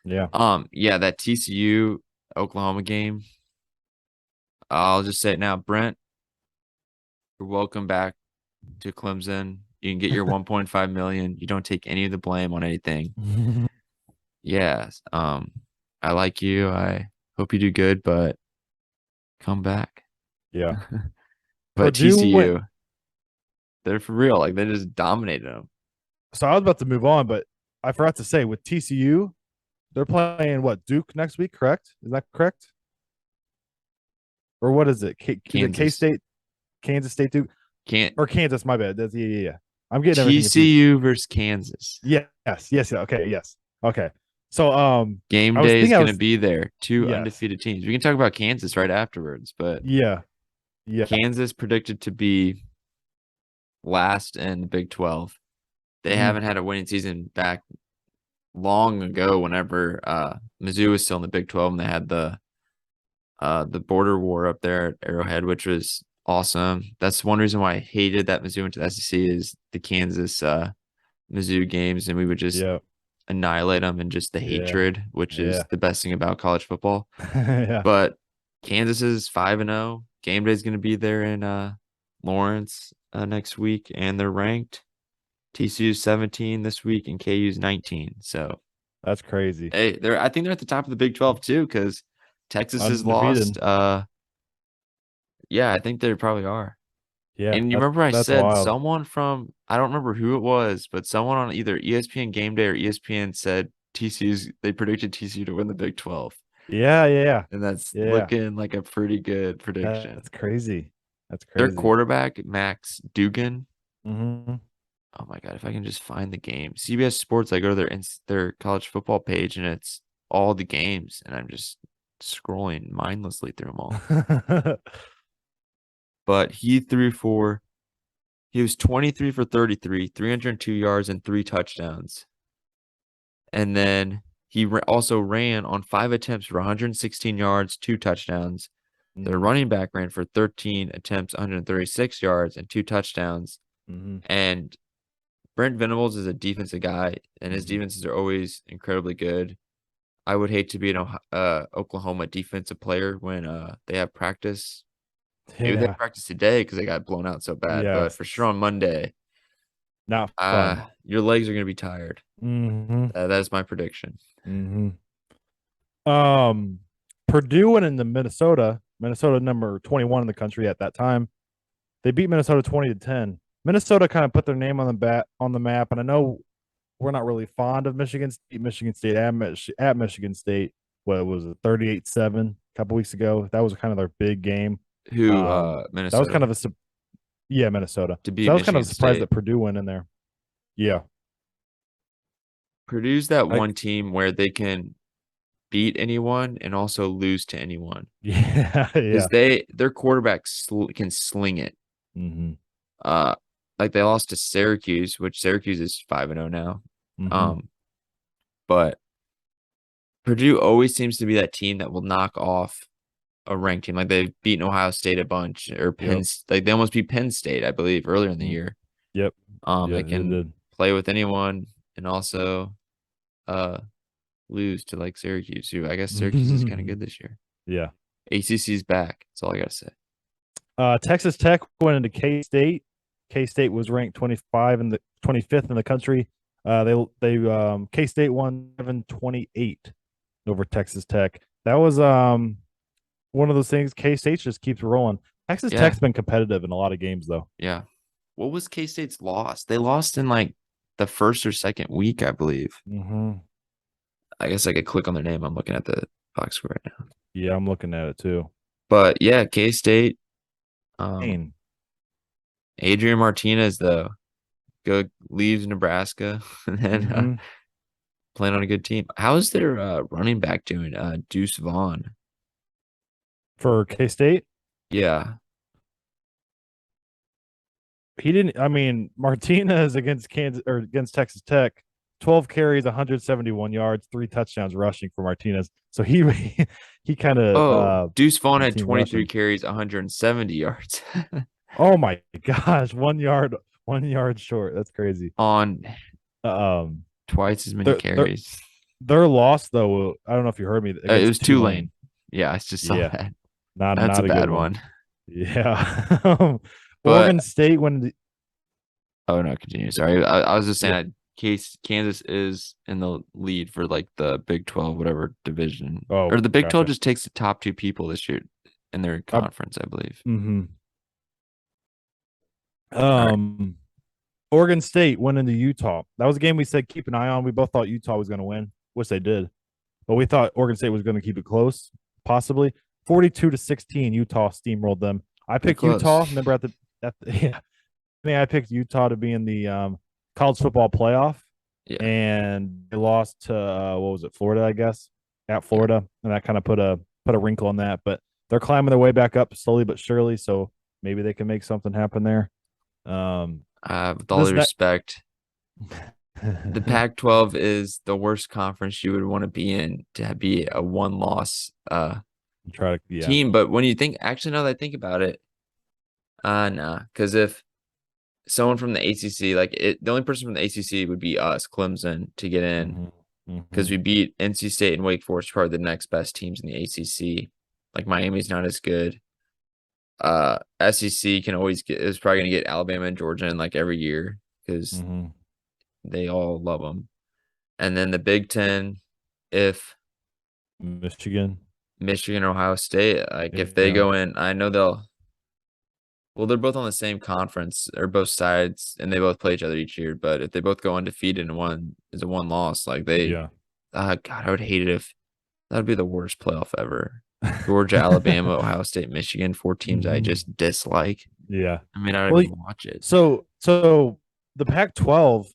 A: Yeah.
B: Yeah, that TCU Oklahoma game. I'll just say it now, Brent. You're welcome back to Clemson. You can get your 1.5 million. You don't take any of the blame on anything. Yes. I like you. I hope you do good, but come back.
A: Yeah.
B: But
A: Purdue went.
B: TCU, they're for real. Like they just dominated them.
A: So I was about to move on, but I forgot to say with TCU, they're playing what, Duke next week, correct? Is that correct? Or what is it? Is it K
B: Kansas.
A: State, Kansas State, Duke,
B: Can't
A: or Kansas? My bad. That's yeah. I'm getting everything confused.
B: TCU versus Kansas.
A: Yes. Okay. Yes. Okay. So
B: Game
A: I was
B: day is
A: thinking I
B: gonna
A: was
B: be there. Two
A: yes.
B: undefeated teams. We can talk about Kansas right afterwards, but
A: Yeah. Yeah.
B: Kansas predicted to be last in the Big 12. They
A: Mm,
B: haven't had a winning season back long ago whenever Mizzou was still in the Big 12 and they had the border war up there at Arrowhead, which was awesome. That's one reason why I hated that Mizzou went to the SEC is the Kansas Mizzou games, and we would just
A: yeah.
B: annihilate them and just the
A: Yeah.
B: hatred, which is
A: Yeah.
B: the best thing about college football.
A: Yeah.
B: But Kansas is 5-0. Game day is going to be there in Lawrence next week, and they're ranked. TCU's 17 this week, and KU's 19. So
A: That's crazy.
B: hey, I think they're at the top of the Big 12 too, because Texas has lost.
A: Undefeated.
B: Yeah, I think they probably are.
A: Yeah.
B: And you remember I
A: That's
B: said
A: wild.
B: someone from I don't remember who it was, but someone on either ESPN Game Day or ESPN said they predicted TCU to win the Big 12.
A: Yeah. Yeah.
B: And that's
A: Yeah.
B: looking like a pretty good prediction.
A: That's crazy. That's
B: Their
A: crazy.
B: quarterback, Max Dugan.
A: Mm-hmm.
B: Oh my God, if I can just find the game. CBS Sports, I go to their college football page and it's all the games, and I'm just scrolling mindlessly through them all. But he was 23 for 33, 302 yards and 3 touchdowns. And then he also ran on 5 attempts for 116 yards, 2 touchdowns. Their
A: mm-hmm.
B: running back ran for 13 attempts, 136 yards and 2 touchdowns.
A: Mm-hmm.
B: And Brent Venables is a defensive guy, and his
A: Mm-hmm.
B: defenses are always incredibly good. I would hate to be an Oklahoma defensive player when they have practice. Maybe they
A: Yeah.
B: practice today because they got blown out so bad, but
A: Yes.
B: for sure on Monday,
A: Not fun.
B: your legs are going to be tired.
A: Mm-hmm.
B: That is my prediction.
A: Mm-hmm. Purdue went into Minnesota number 21 in the country at that time. They beat Minnesota 20-10. Minnesota kind of put their name on the map, and I know we're not really fond of Michigan State. Michigan State at Michigan State. What was it, 38-7 a couple weeks ago? That was kind of their big game.
B: Who,
A: That was kind
B: Minnesota
A: of Minnesota.
B: to
A: So
B: beat
A: that was kind of
B: Michigan
A: a surprise
B: State.
A: that Purdue went in there. Yeah,
B: Purdue's that
A: like
B: one team where they can beat anyone and also lose to anyone
A: yeah, yeah.
B: because their quarterback can sling it.
A: Mm-hmm.
B: Uh, like they lost to Syracuse, which Syracuse is 5-0 now.
A: Mm-hmm.
B: But Purdue always seems to be that team that will knock off a ranked team. Like they've beaten Ohio State a bunch or
A: Yep.
B: Like they almost beat Penn State, I believe, earlier in the
A: Mm.
B: year.
A: Yep. Yeah,
B: They
A: they
B: can
A: did.
B: play with anyone and also lose to like Syracuse, who I guess Syracuse is kind of good this year.
A: Yeah.
B: ACC's back. That's all I gotta say.
A: Texas Tech went into K State. K State was ranked 25th in the country. They K State won 7-28 over Texas Tech. That was one of those things. K State just keeps rolling. Texas
B: Yeah,
A: Tech's been competitive in a lot of games though.
B: yeah. What was K-State's loss? They lost in like the first or second week, I believe.
A: Mm-hmm.
B: I guess I could click on their name. I'm looking at the box score right now.
A: Yeah, I'm looking at it too.
B: But yeah, K-State.
A: Dane.
B: Adrian Martinez though, go leaves Nebraska and then
A: Hmm.
B: playing on a good team. How's their running back doing? Deuce Vaughn.
A: For K State.
B: Yeah.
A: He didn't. I mean, Martinez against Kansas or against Texas Tech, 12 carries, 171 yards, 3 touchdowns rushing for Martinez. So he he kind of
B: Oh, Deuce Vaughn
A: the
B: had
A: team
B: 23
A: rushing.
B: carries, 170 yards
A: Oh my gosh, 1 yard, 1 yard short. That's crazy.
B: on
A: Um,
B: twice as many
A: their their
B: carries.
A: their loss though. I don't know if you heard me
B: It
A: against
B: was Tulane.
A: Tulane.
B: Yeah, I just saw
A: Yeah,
B: that.
A: not
B: That's a
A: not a good
B: bad
A: one.
B: one.
A: Yeah.
B: But
A: Oregon State when
B: oh no, continue. Sorry. I was just saying
A: yeah.
B: that case Kansas is in the lead for like the Big 12, whatever division. Or
A: Oh,
B: the Big 12
A: gotcha.
B: just takes the top two people this year in their conference, I believe.
A: Mm-hmm.
B: All right.
A: Um, Oregon State went into Utah. That was a game we said keep an eye on. We both thought Utah was going to win, which they did, but we thought Oregon State was going to keep it close, possibly 42-16. Utah steamrolled them. I
B: Pretty
A: picked
B: close.
A: Utah. Remember yeah, I picked Utah to be in the college football playoff,
B: Yeah.
A: and they lost to what was it, Florida, I guess, at
B: Yeah.
A: Florida, and that kind of put a wrinkle on that. But they're climbing their way back up slowly but surely, so maybe they can make something happen there. Um,
B: With all
A: this
B: due
A: next
B: respect, the Pac-12 is the worst conference you would want to be in to be a one-loss
A: try to yeah.
B: team. But when you think, actually, now that I think about it, nah, because if someone from the ACC, the only person from the ACC would be us, Clemson, to get in
A: Mm-hmm. Mm-hmm.
B: because we beat NC State and Wake Forest, probably the next best teams in the ACC. Like Miami's not as good. SEC can always get is probably gonna get Alabama and Georgia in like every year because
A: Mm-hmm.
B: they all love them. And then the Big Ten, if
A: Michigan.
B: Michigan, Ohio State, like if they
A: Yeah.
B: go in, I know they'll. Well, they're both on the same conference or both sides, and they both play each other each year. But if they both go undefeated and one is a one loss, like
A: Yeah.
B: God, I would hate it if that would be the worst playoff ever. Georgia, Alabama, Ohio State, Michigan, four teams I
A: Mm-hmm.
B: just dislike.
A: Yeah.
B: I mean, I don't
A: Well,
B: even watch it.
A: so the Pac-12.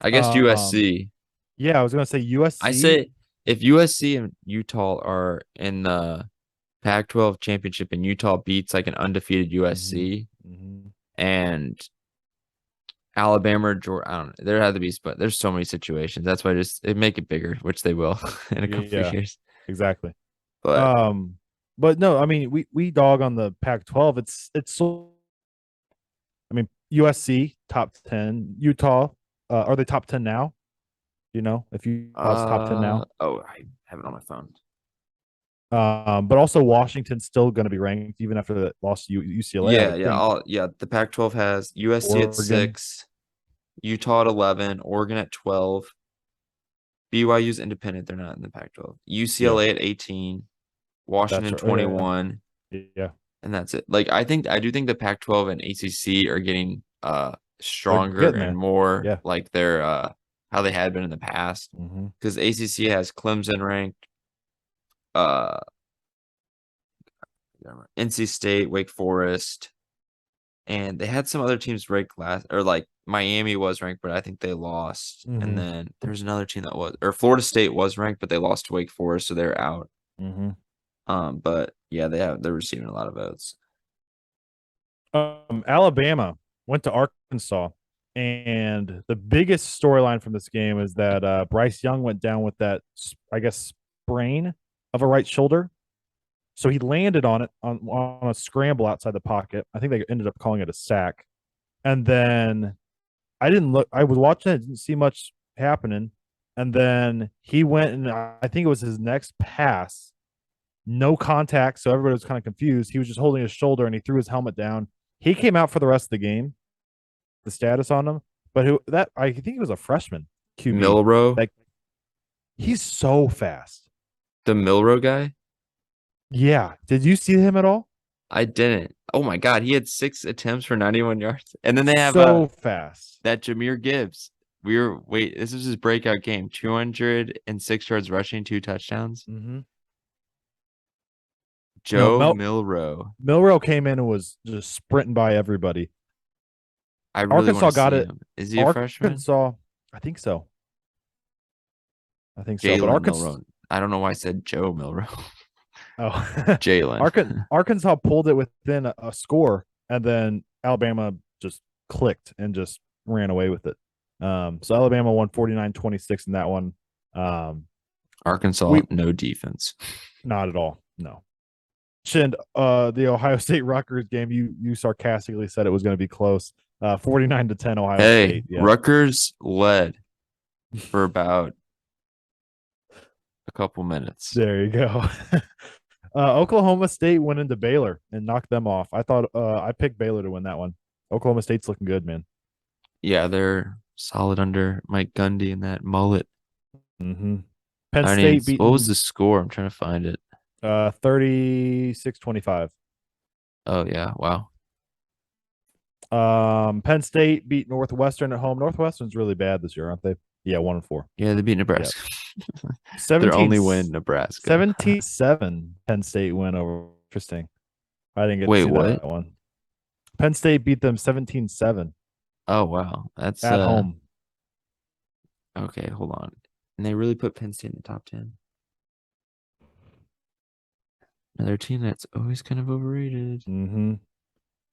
B: I guess
A: Um,
B: USC.
A: yeah, I was gonna say
B: I
A: USC.
B: say if USC and Utah are in the Pac-12 championship and Utah beats like an undefeated
A: Mm-hmm.
B: USC
A: Mm-hmm.
B: and Alabama or Georgia, I don't know. There had to be, but there's so many situations. That's why it make it bigger, which they will in a couple of
A: Yeah,
B: years.
A: exactly.
B: But
A: Um, but no, I mean we dog on the Pac-12. It's so. I mean USC top 10. Utah, are they top 10 now? You know, if Utah's top 10 now.
B: oh, I have it on my phone.
A: But also Washington's still going to be ranked even after the loss to UCLA, I
B: Yeah,
A: would think.
B: the Pac-12 has USC at
A: Oregon,
B: 6, Utah at 11, Oregon at 12. BYU's independent, they're not in the Pac-12.
A: yeah,
B: UCLA at 18,
A: that's
B: Washington
A: right.
B: 21,
A: Yeah, yeah,
B: and that's it. Like I do think the Pac-12 and ACC are getting
A: they're
B: stronger
A: getting
B: and
A: there.
B: more
A: Yeah.
B: like they're how they had been in the past.
A: Hmm.
B: Because ACC has Clemson ranked, uh NC State, Wake Forest, and they had some other teams ranked last, or like Miami was ranked, but I think they lost. And
A: Hmm.
B: then there's another team that was, or Florida State was ranked, but they lost to Wake Forest, so they're out.
A: Hmm.
B: But yeah, they're receiving a lot of votes.
A: Alabama went to Arkansas, and the biggest storyline from this game is that Bryce Young went down with that, I guess, sprain of a right shoulder. So he landed on it on a scramble outside the pocket. I think they ended up calling it a sack. And then I didn't look. I was watching it, didn't see much happening. And then he went, and I think it was his next pass, no contact. So everybody was kind of confused. He was just holding his shoulder, and he threw his helmet down. He came out for the rest of the game. The status on him, but who that I think he was a freshman QB.
B: Milrow,
A: Like he's so fast.
B: the Milrow guy,
A: Yeah. Did you see him at all?
B: I didn't. Oh my God, he had 6 attempts for 91 yards, and then they have
A: So fast.
B: that Jameer Gibbs. This was his breakout game. 206 yards rushing, 2 touchdowns.
A: Mm-hmm. No,
B: Joe Milrow.
A: Milrow came in and was just sprinting by everybody.
B: I really want
A: Arkansas
B: to
A: got
B: see
A: it.
B: him. Is he a freshman?
A: Arkansas, I think so. I think so. But
B: Jalen
A: Arkansas,
B: Milroe. I don't know why I said Joe Milroe.
A: oh,
B: Jalen.
A: Arkansas pulled it within a score, and then Alabama just clicked and just ran away with it. So Alabama won 49-26 in that one.
B: Arkansas,
A: We
B: no defense.
A: Not at all. No. And the Ohio State Rutgers game, you sarcastically said it was going to be close. 49-10 Ohio
B: Hey,
A: State. Yeah.
B: Rutgers led for about a couple minutes.
A: There you go. Oklahoma State went into Baylor and knocked them off. I thought I picked Baylor to win that one. Oklahoma State's looking good, man.
B: Yeah, they're solid under Mike Gundy and that mullet.
A: Mm-hmm. Penn
B: I mean,
A: State beating
B: what was the score? I'm trying to find it.
A: 36-25.
B: Oh yeah, wow.
A: Penn State beat Northwestern at home. Northwestern's really bad this year, aren't they? Yeah, 1-4.
B: Yeah, they beat
A: Yep.
B: Nebraska.
A: 17,
B: Their only win, Nebraska.
A: 17-7 Penn State win over. Interesting. I didn't get
B: Wait,
A: to see
B: what?
A: that one. Penn State beat them 17-7
B: Oh wow, that's
A: at home.
B: Okay, hold on. And they really put Penn State in the top 10. Another team that's always kind of overrated.
A: Mm-hmm.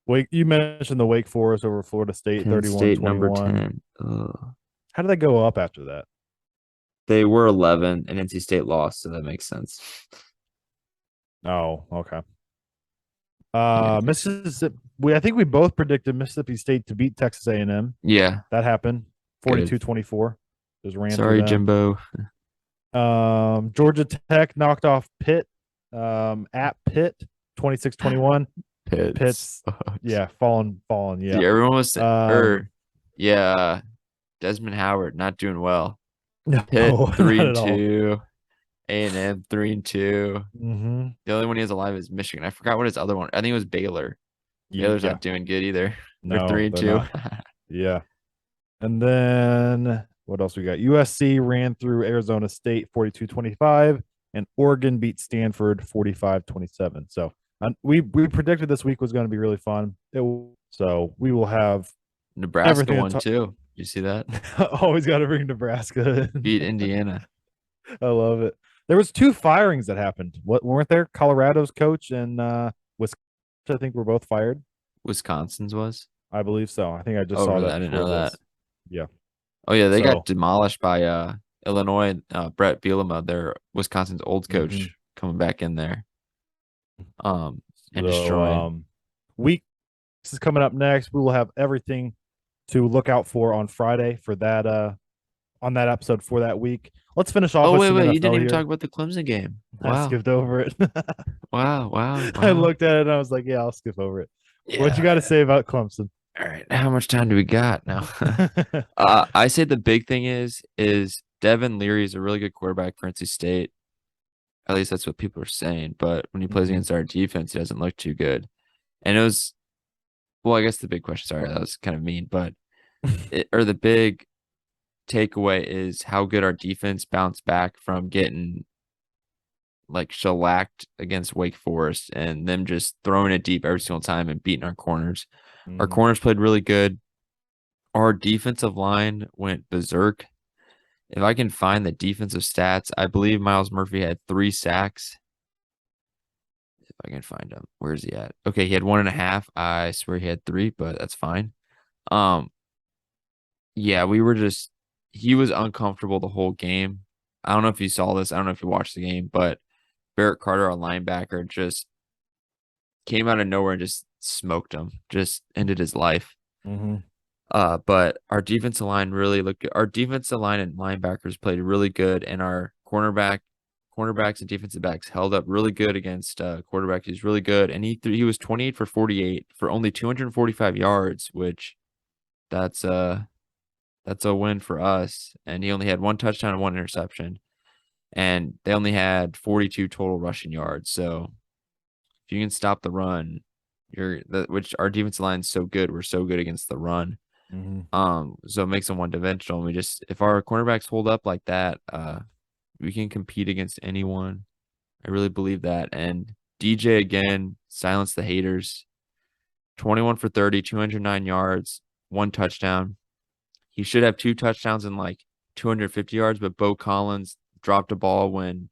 A: Wake, you mentioned the Wake Forest over Florida State,
B: Penn State
A: 31-21.
B: number 10. Ugh.
A: How did they go up after that?
B: They were 11 and NC State lost, so that makes sense.
A: Oh, okay.
B: Yeah,
A: Mississippi. I think we both predicted Mississippi State to beat Texas A&M.
B: yeah.
A: That happened. 42-24. Just ran.
B: Sorry, Jimbo.
A: Georgia Tech knocked off Pitt. At Pitt, 26-21. Pitt's yeah, falling. Yeah.
B: Everyone was Desmond Howard not doing well.
A: No,
B: Pitt
A: not
B: 3-2. A&M 3-2.
A: Mm-hmm.
B: The only one he has alive is Michigan. I forgot what his other one. I think it was Baylor. Baylor's not doing good either.
A: No,
B: they're 3-2.
A: Yeah. And then what else we got? USC ran through Arizona State 42-25, and Oregon beat Stanford 45-27. So we predicted this week was going to be really fun. So we will have
B: Nebraska won too. You see that?
A: Always got to bring Nebraska.
B: Beat Indiana.
A: I love it. There was 2 firings that happened. What weren't there? Colorado's coach and Wisconsin, I think, were both fired.
B: Wisconsin's was?
A: I believe so. I think I just saw
B: really?
A: that.
B: I didn't know that.
A: Yeah.
B: Oh yeah, they got demolished by Illinois. Brett Bielema, their Wisconsin's old coach, coming back in there. And destroying.
A: Week is coming up next. We will have everything to look out for on Friday for that on that episode for that week. Let's finish off.
B: Oh,
A: with
B: wait,
A: you
B: didn't even talk about the Clemson game. Wow.
A: I skipped over it.
B: Wow.
A: I looked at it and I was like, yeah, I'll skip over it. Yeah. What you got to say about Clemson?
B: All right. How much time do we got now? I say the big thing is Devin Leary is a really good quarterback for NC State. At least that's what people are saying. But when he plays against our defense, he doesn't look too good. And it was, well, I guess the big question, sorry, that was kind of mean, but the big takeaway is how good our defense bounced back from getting like shellacked against Wake Forest and them just throwing it deep every single time and beating our corners. Our corners played really good. Our defensive line went berserk. If I can find the defensive stats, I believe Miles Murphy had 3 sacks. If I can find him, where is he at? Okay, he had 1.5. I swear he had 3, but that's fine. Yeah, he was uncomfortable the whole game. I don't know if you saw this. I don't know if you watched the game, but Barrett Carter, our linebacker, just came out of nowhere and just smoked him, just ended his life. But our defensive line really looked good. Our defensive line and linebackers played really good, and our cornerbacks and defensive backs held up really good against quarterbacks. He's really good, and he was 28 for 48 for only 245 yards, which that's a win for us. And he only had 1 touchdown and 1 interception, and they only had 42 total rushing yards. So if you can stop the run, which our defensive line is so good. We're so good against the run. So it makes them one-dimensional. And if our cornerbacks hold up like that, we can compete against anyone. I really believe that. And DJ again silenced the haters. 21 for 30, 209 yards. 1 touchdown. He should have 2 touchdowns and like 250 yards, but Bo Collins dropped a ball when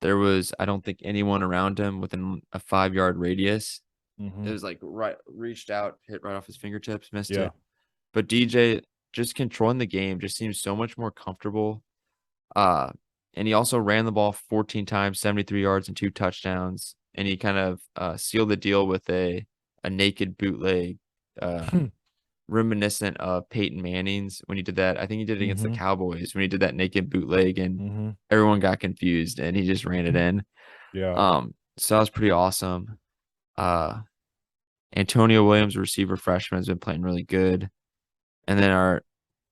B: there was, I don't think, anyone around him within a 5-yard radius. It was like right reached out, hit right off his fingertips, missed
A: Yeah.
B: it. But DJ just controlling the game just seems so much more comfortable. And he also ran the ball 14 times, 73 yards and 2 touchdowns. And he kind of sealed the deal with a naked bootleg, reminiscent of Peyton Manning's when he did that. I think he did it against the Cowboys when he did that naked bootleg, and everyone got confused and he just ran it in.
A: Yeah.
B: So that was pretty awesome. Antonio Williams, receiver freshman, has been playing really good. And then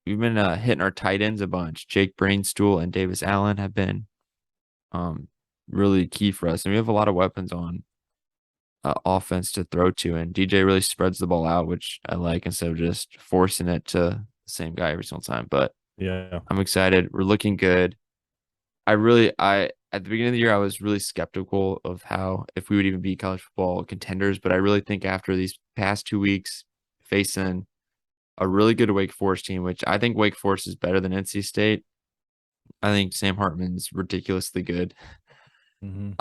B: we've been hitting our tight ends a bunch. Jake Brainstool and Davis Allen have been really key for us. And we have a lot of weapons on offense to throw to. And DJ really spreads the ball out, which I like, instead of just forcing it to the same guy every single time. But
A: Yeah.
B: I'm excited. We're looking good. I at the beginning of the year, I was really skeptical of if we would even be college football contenders. But I really think after these past 2 weeks facing a really good Wake Forest team, which I think Wake Forest is better than NC State. I think Sam Hartman's ridiculously good. And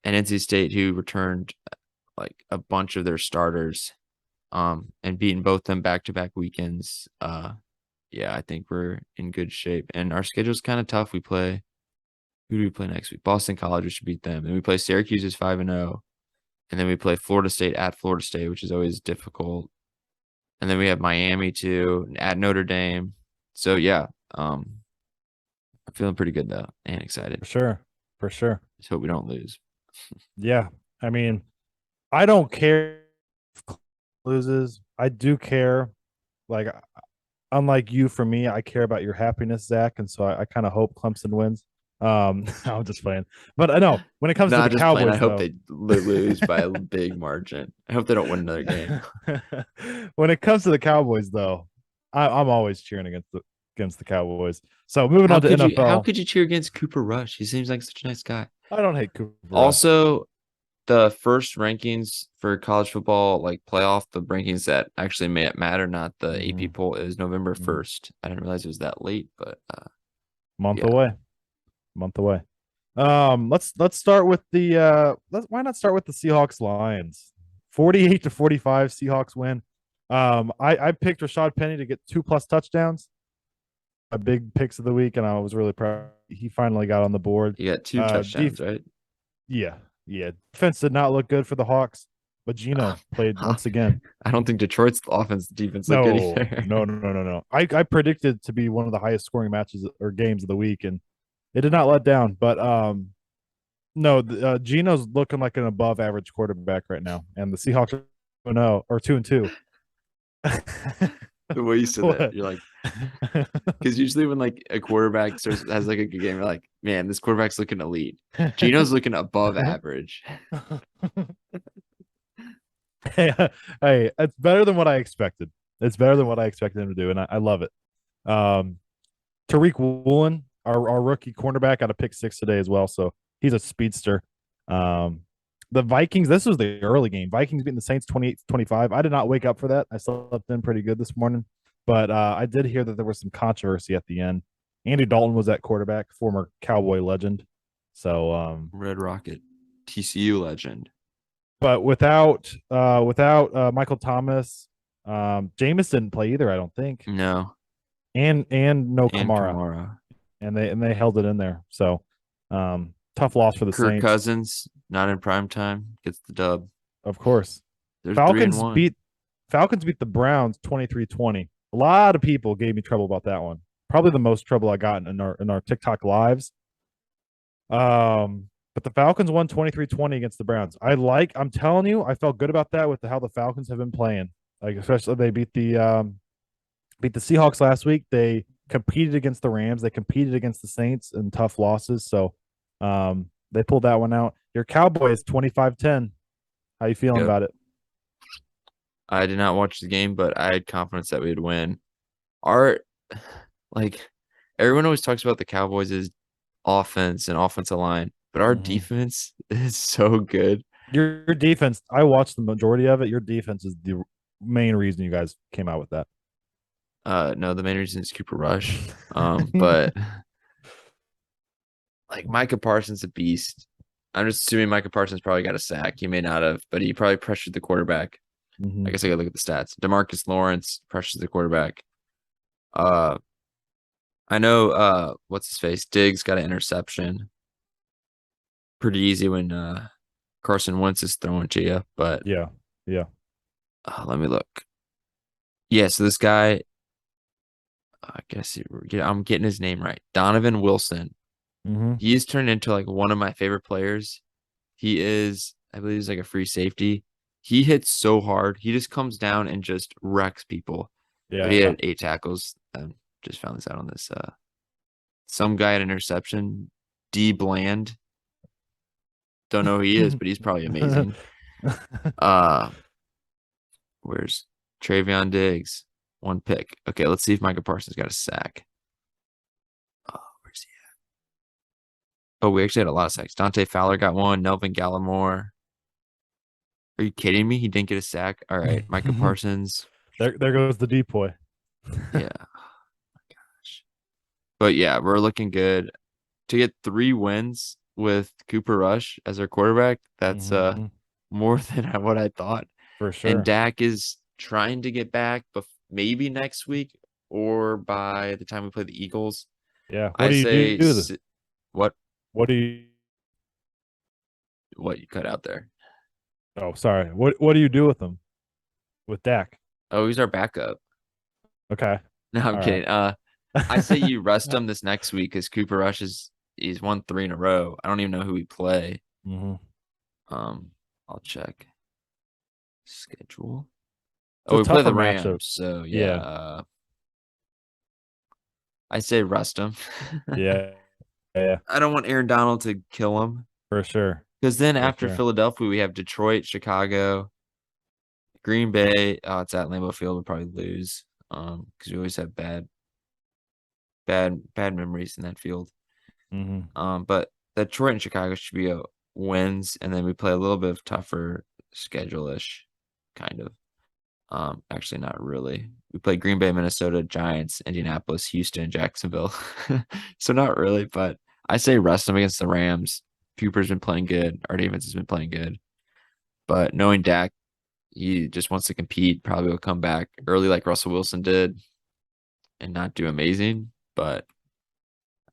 B: NC State, who returned like a bunch of their starters, and beating both them back-to-back weekends. Yeah, I think we're in good shape. And our schedule's kind of tough. Who do we play next week? Boston College, we should beat them. And we play Syracuse is 5-0. And then we play Florida State at Florida State, which is always difficult. And then we have Miami too, at Notre Dame. So yeah, I'm feeling pretty good though, and excited.
A: For sure.
B: Just hope we don't lose.
A: Yeah. I mean, I don't care if loses. I do care. Like, unlike you, for me, I care about your happiness, Zach, and so I kind of hope Clemson wins. I'm just playing, but I know when it comes to the Cowboys,
B: I hope they lose by a big margin. I hope they don't win another game.
A: When it comes to the Cowboys, though, I'm always cheering against the Cowboys. So moving on to NFL.
B: How could you cheer against Cooper Rush? He seems like such a nice guy.
A: I don't hate Cooper Rush.
B: Also, the first rankings for college football, like playoff, the rankings that actually matter, not the AP poll, is November 1st. I didn't realize it was that late, but
A: month away. Let's start with the why not start with the Seahawks Lions? 48-45 Seahawks win. I picked Rashad Penny to get 2+ touchdowns. My big picks of the week, and I was really proud. He finally got on the board.
B: He got 2 touchdowns, right?
A: Yeah. Defense did not look good for the Hawks, but Geno played once again.
B: I don't think Detroit's defense looked good either.
A: No. I predicted to be one of the highest scoring matches or games of the week, and it did not let down. But Geno's looking like an above average quarterback right now, and the Seahawks are 2-2.
B: The way you said that, you're like, because usually when like a quarterback has like a good game, you're like, man, this quarterback's looking elite. Geno's looking above average.
A: Hey, it's better than what I expected. It's better than what I expected him to do, and I love it. Tariq Woolen, our rookie cornerback, got a pick 6 today as well, so he's a speedster. The Vikings, this was the early game. Vikings beating the Saints 28-25. I did not wake up for that. I slept in pretty good this morning, but I did hear that there was some controversy at the end. Andy Dalton was at quarterback, former Cowboy legend. So
B: Red Rocket, TCU legend.
A: But without Michael Thomas, Jameis didn't play either, I don't think.
B: No.
A: And Kamara. And they held it in there. So tough loss for the
B: Kirk
A: Saints.
B: Cousins, not in prime time, gets the dub.
A: Of course.
B: There's
A: Falcons beat the Browns 23-20. A lot of people gave me trouble about that one. Probably the most trouble I got in our TikTok lives. But the Falcons won 23-20 against the Browns. I'm telling you, I felt good about that with how the Falcons have been playing. Like, especially they beat the Seahawks last week. They competed against the Rams. They competed against the Saints in tough losses. So they pulled that one out. Your Cowboys 25-10. How you feeling about it?
B: I did not watch the game, but I had confidence that we'd win. Everyone always talks about the Cowboys' offense and offensive line, but our defense is so good.
A: Your defense, I watched the majority of it. Your defense is the main reason you guys came out with that.
B: No, the main reason is Cooper Rush. But like Micah Parsons a beast. I'm just assuming Micah Parsons probably got a sack. He may not have, but he probably pressured the quarterback. I
A: Mhm.
B: guess I gotta look at the stats. DeMarcus Lawrence pressures the quarterback. Uh, I know. What's his face? Diggs got an interception. Pretty easy when Carson Wentz is throwing to you. But
A: Yeah. Yeah.
B: let me look. Yeah, so this guy, I guess I'm getting his name right. Donovan Wilson.
A: Mhm.
B: He is turned into like one of my favorite players. He is, I believe, he's like a free safety. He hits so hard. He just comes down and just wrecks people. But he
A: Yeah.
B: had 8 tackles. Just found this out on this. Some guy at interception. D Bland. Don't know who he is, but he's probably amazing. Uh, where's Travion Diggs? 1 pick. Okay, let's see if Micah Parsons got a sack. Oh, where's he at? Oh, we actually had a lot of sacks. Dante Fowler got one. Nelvin Gallimore. Are you kidding me? He didn't get a sack. All right, Micah Parsons.
A: There goes the depoy.
B: Yeah. But yeah, we're looking good. To get 3 wins with Cooper Rush as our quarterback, that's
A: Mhm.
B: more than what I thought.
A: For
B: And
A: sure.
B: Dak is trying to get back, but maybe next week or by the time we play the Eagles.
A: Yeah. What
B: I
A: do you
B: say
A: do?
B: what
A: What do you
B: what you cut out there.
A: Oh, sorry. What do you do with them? With Dak?
B: Oh, he's our backup.
A: Okay.
B: No, I'm
A: All right.
B: kidding. I say you rest him this next week because Cooper Rush is he's won 3 in a row. I don't even know who we play.
A: Mhm.
B: Um, I'll check schedule.
A: It's
B: Oh,
A: a
B: we play
A: tougher
B: the
A: matchup.
B: Rams, so yeah.
A: Yeah.
B: I say rest him.
A: Yeah. Yeah.
B: I don't want Aaron Donald to kill him
A: For sure.
B: because then
A: For
B: after
A: sure.
B: Philadelphia, we have Detroit, Chicago, Green Bay. Oh, it's at Lambeau Field. We'll probably lose. Because we always have bad memories in that field.
A: Mhm.
B: But Detroit and Chicago should be wins, and then we play a little bit of tougher schedule-ish, kind of. Actually, not really. We play Green Bay, Minnesota, Giants, Indianapolis, Houston, Jacksonville. So not really, but I say rest them against the Rams. Cooper's been playing good. Our defense has been playing good. But knowing Dak, he just wants to compete, probably will come back early like Russell Wilson did and not do amazing. But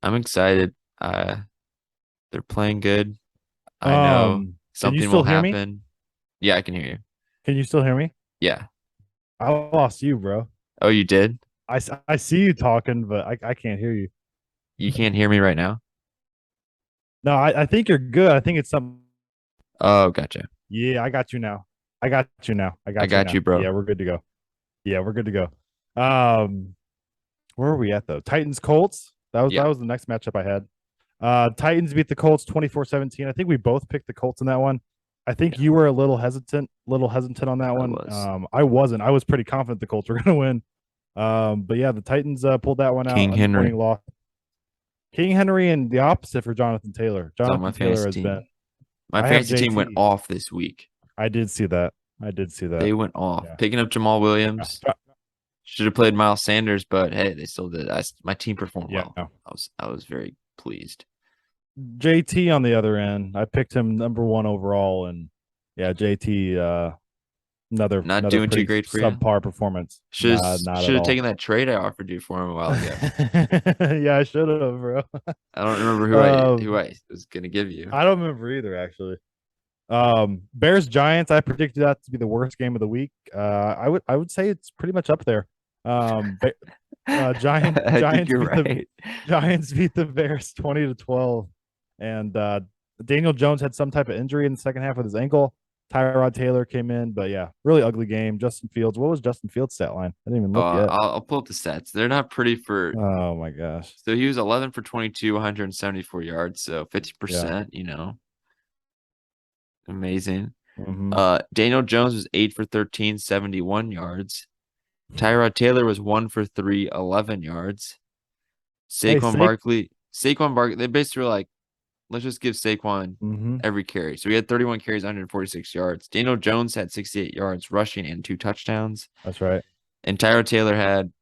B: I'm excited. They're playing good. I know
A: Can you
B: something will
A: still hear me?
B: happen. Yeah, I can hear you.
A: Can you still hear me?
B: Yeah.
A: I lost you, bro.
B: Oh, you did?
A: I see you talking, but I can't hear you.
B: You can't hear me right now?
A: No, I think you're good. I think it's something.
B: Oh, gotcha.
A: Yeah, I got you now. I got you now. I
B: I
A: got you
B: got you,
A: now. Yeah,
B: bro.
A: we're good to go. Yeah, we're good to go. Um, where are we at though? Titans Colts. That
B: Yeah.
A: was the next matchup I had. Titans beat the Colts 24-17. I think we both picked the Colts in that one. I think
B: Yeah,
A: you were a little hesitant on that
B: I
A: one.
B: was.
A: I wasn't. I was pretty confident the Colts were going to win. But yeah, the Titans pulled that one out.
B: King Henry.
A: Disappointing loss. King Henry and the opposite for Jonathan Taylor.
B: It's on my
A: Jonathan Taylor
B: fantasy
A: has been.
B: team. My
A: I have
B: fantasy team went
A: JT.
B: off this week.
A: I did see that. I did see that.
B: They went off.
A: Yeah.
B: Picking up Jamal Williams.
A: Yeah.
B: Should have played Miles Sanders, but hey, they still did. My team performed well.
A: Yeah.
B: I was very pleased.
A: JT on the other end, I picked him number one overall, and yeah, JT,
B: Not
A: another
B: doing too
A: pretty
B: great for you.
A: subpar perforance.
B: Should
A: Nah, not
B: should
A: at
B: have
A: all.
B: taken that trade I offered you for him a while ago.
A: Yeah, I should have, bro.
B: I don't remember who
A: um,
B: I was gonna give you.
A: I don't remember either, actually. Bears Giants, I predicted that to be the worst game of the week. I would say it's pretty much up there. Um,
B: I think you're right.
A: Giants beat the Bears 20-12, and Daniel Jones had some type of injury in the second half with his ankle. Tyrod Taylor came in, but yeah, really ugly game. Justin Fields, what was Justin Fields' stat line? I didn't even look yet.
B: I'll pull up the stats. They're not pretty for.
A: Oh my gosh,
B: So he was 11 for 22, 174 yards. So
A: yeah.
B: 50%. Amazing.
A: Mm-hmm.
B: Daniel Jones was 8 for 13, 71 yards. Tyrod Taylor was 1 for 3, 11 yards.
A: Hey,
B: Saquon Barkley, they basically were like, let's just give Saquon
A: mm-hmm.
B: every carry. So he had 31 carries, 146 yards. Daniel Jones had 68 yards rushing and 2 touchdowns.
A: That's right.
B: And Tyrod Taylor had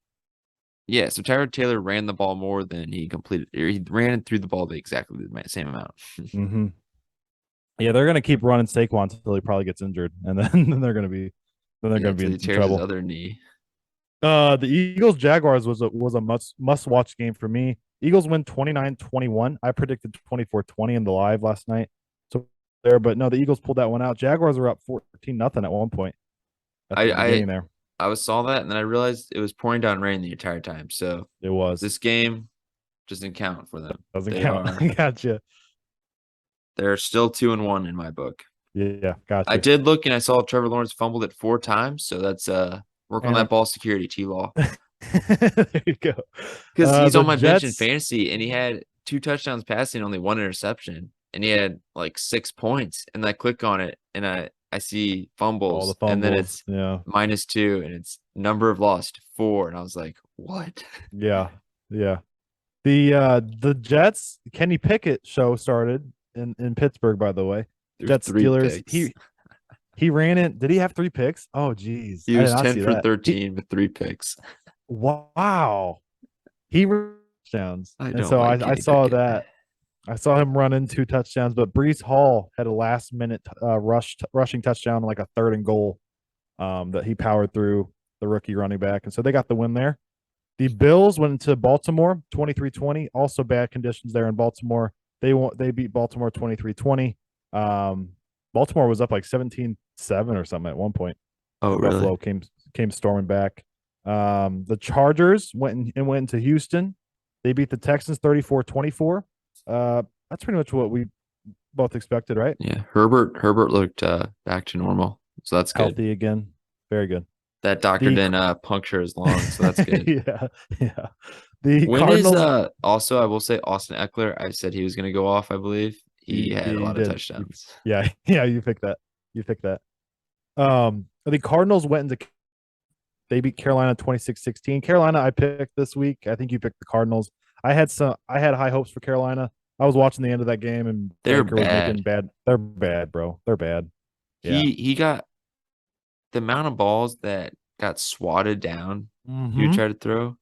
B: Yeah, so Tyrod Taylor ran the ball more than he completed. Or he ran through the ball exactly the same amount.
A: Mm-hmm. Yeah, they're gonna keep running Saquon until he probably gets injured, and then then they're
B: Yeah,
A: gonna be
B: until
A: in
B: he
A: some
B: tears his
A: trouble.
B: other knee.
A: The Eagles Jaguars was a must watch game for me. Eagles win 29-21. I predicted 24-20 in the live last night. So there, but no, the Eagles pulled that one out. Jaguars were up 14-0 at one point at the
B: I I
A: beginning there.
B: I saw that and then I realized it was pouring down rain the entire time. So
A: It was.
B: this game just didn't count for them.
A: Doesn't
B: They
A: count.
B: are
A: Gotcha.
B: they're still 2-1 in my book.
A: Yeah,
B: I
A: gotcha.
B: did look and I saw Trevor Lawrence fumbled it 4 times, so that's work on
A: And
B: that ball security, T Law.
A: there you go.
B: Because he's
A: The
B: on my bench in
A: Jets.
B: fantasy and he had 2 touchdowns passing, only 1 interception, and he had like 6 points. And I click on it and I see
A: All the
B: fumbles, and then
A: fumbles.
B: it's
A: Yeah,
B: -2 and it's number of lost 4. And I was like, what?
A: yeah, yeah. The Jets Kenny Pickett show started in Pittsburgh, by the way.
B: Threw
A: Jets
B: 3 picks.
A: Steelers. He ran it. Did he have 3 picks? Oh geez.
B: He
A: I did
B: was
A: not
B: 10
A: see
B: for
A: that.
B: 13 with 3 picks.
A: Wow. He ran touchdowns.
B: I
A: And
B: don't
A: so
B: like
A: I
B: Kenny
A: saw
B: Pickett.
A: that. I saw him run in 2 touchdowns, but Brees Hall had a last minute rushing touchdown, like a third and goal, that he powered through the rookie running back. And so they got the win there. The Bills went into Baltimore 23-20. Also bad conditions there in Baltimore. They beat Baltimore 23-20. Baltimore was up like 17-7 or something at one point.
B: Oh,
A: And
B: really?
A: Buffalo came storming back. The Chargers went into Houston. They beat the Texans 34-24. That's pretty much what we both expected, right?
B: Yeah. Herbert looked back to normal. So that's good.
A: Healthy again. Very good.
B: That doctor
A: The
B: didn't puncture his lung, so that's good.
A: yeah, yeah. The
B: When is
A: Cardinals.
B: also I will say Austin Eckler, I said he was gonna go off, I believe. He had a
A: You
B: lot of
A: did.
B: touchdowns.
A: Yeah, yeah. You picked that. You picked that. The Cardinals went into they beat Carolina 26-16. Carolina, I picked this week. I think you picked the Cardinals. I had high hopes for Carolina. I was watching the end of that game and
B: They're
A: Baker was making
B: bad.
A: bad. They're bad, bro. They're bad. Yeah.
B: He got the amount of balls that got swatted down he would
A: Mm-hmm.
B: try to throw.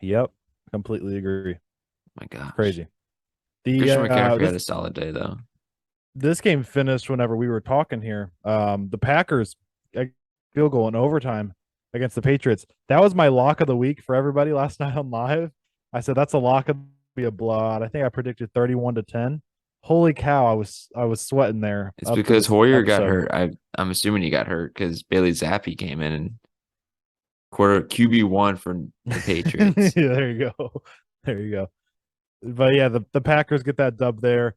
A: Yep. Completely agree.
B: My gosh.
A: Crazy. The
B: Christian McCaffrey had
A: this
B: a solid day though.
A: this game finished whenever we were talking here. The Packers field goal in overtime against the Patriots. That was my lock of the week for everybody last night on live. I said that's a lock of be a blowout. I think I predicted 31-10. Holy cow, I was sweating there
B: It's
A: up to
B: because
A: this
B: Hoyer got
A: episode.
B: hurt. I'm assuming he got hurt because Bailey Zappi came in and quarter QB1 for the Patriots.
A: There you go. There you go. But yeah, the Packers get that dub there.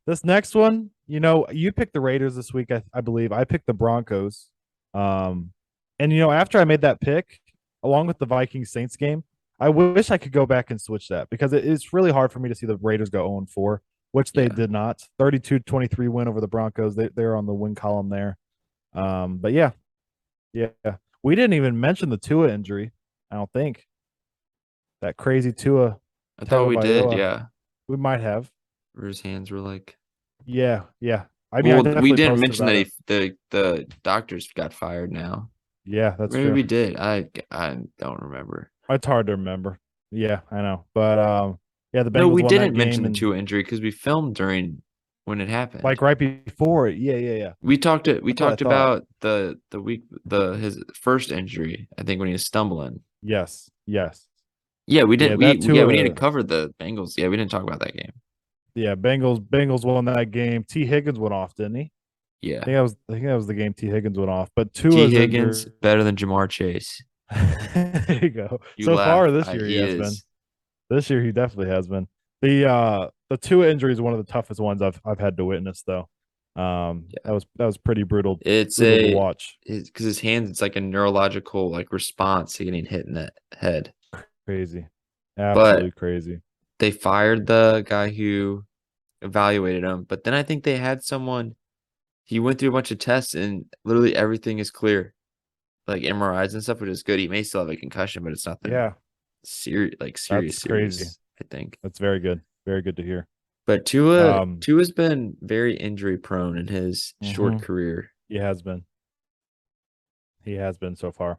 A: This next one, you picked the Raiders this week, I believe. I picked the Broncos. And after I made that pick, along with the Vikings Saints game, I wish I could go back and switch that because it's really hard for me to see the Raiders go 0-4, which they
B: Yeah.
A: did not. 32-23 win over the Broncos. They're on the win column there. But yeah. We didn't even mention the Tua injury, I don't think. That crazy Tua
B: I thought we did,
A: Tagovailoa.
B: yeah.
A: We might have.
B: Where his hands were like.
A: Yeah, yeah. I mean, I
B: Well, we
A: definitely
B: didn't
A: posted
B: mention
A: about
B: that
A: it.
B: the doctors got fired now.
A: Yeah, that's
B: Maybe
A: true.
B: we did. I don't remember.
A: It's hard to remember. Yeah, I know. But yeah, the
B: No,
A: Bengals
B: we
A: won that
B: didn't mention
A: game
B: the
A: and
B: Tua injury because we filmed during when it happened.
A: like right before it. Yeah, yeah, yeah.
B: We talked
A: That's what I thought.
B: about the week his first injury, I think when he was stumbling.
A: Yes, yes.
B: Yeah, we
A: Yeah,
B: didn't
A: that
B: we need to
A: Tua.
B: cover the Bengals. Yeah, we didn't talk about that game.
A: Yeah, Bengals won that game. T. Higgins went off, didn't he?
B: Yeah.
A: I think that was the game T. Higgins went off. But
B: T.
A: Tua's
B: Higgins
A: injured.
B: better than Jamar Chase.
A: There you go.
B: You
A: So
B: laugh.
A: far this year he
B: He
A: has been.
B: is.
A: This year he definitely has been. The Tua injury is one of the toughest ones I've had to witness though.
B: Yeah.
A: That was pretty brutal
B: It's
A: to watch.
B: because his hands, it's like a neurological like response to getting hit in the head.
A: Crazy.
B: But
A: Absolutely crazy.
B: they fired the guy who evaluated him. But then I think they had someone. He went through a bunch of tests and literally everything is clear, like MRIs and stuff, which is good. He may still have a concussion, but it's nothing
A: Yeah, that's crazy.
B: serious. I think.
A: That's very good. Very good to hear.
B: But
A: Um,
B: Tua's been very injury prone in his short
A: mhm.
B: career.
A: He has been. He has been so far.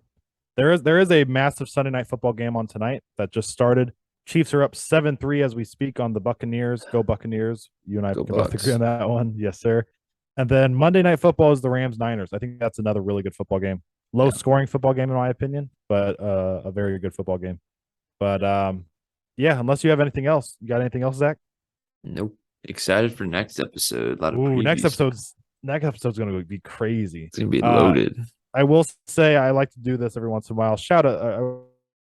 A: There is a massive Sunday night football game on tonight that just started. Chiefs are up 7-3 as we speak on the Buccaneers. Go Buccaneers. You and I
B: Go
A: can both agree
B: Bucks.
A: on that one. Yes, sir. And then Monday night football is the Rams Niners. I think that's another really good football game. Low
B: Yeah.
A: scoring football game in my opinion, but a very good football game. But yeah, unless you have anything else. You got anything else, Zach?
B: Nope. Excited for next episode. A lot of
A: Ooh,
B: previews.
A: next episode gonna be crazy.
B: It's gonna be
A: Uh
B: loaded.
A: I will say I like to do this every once in a while. Shout out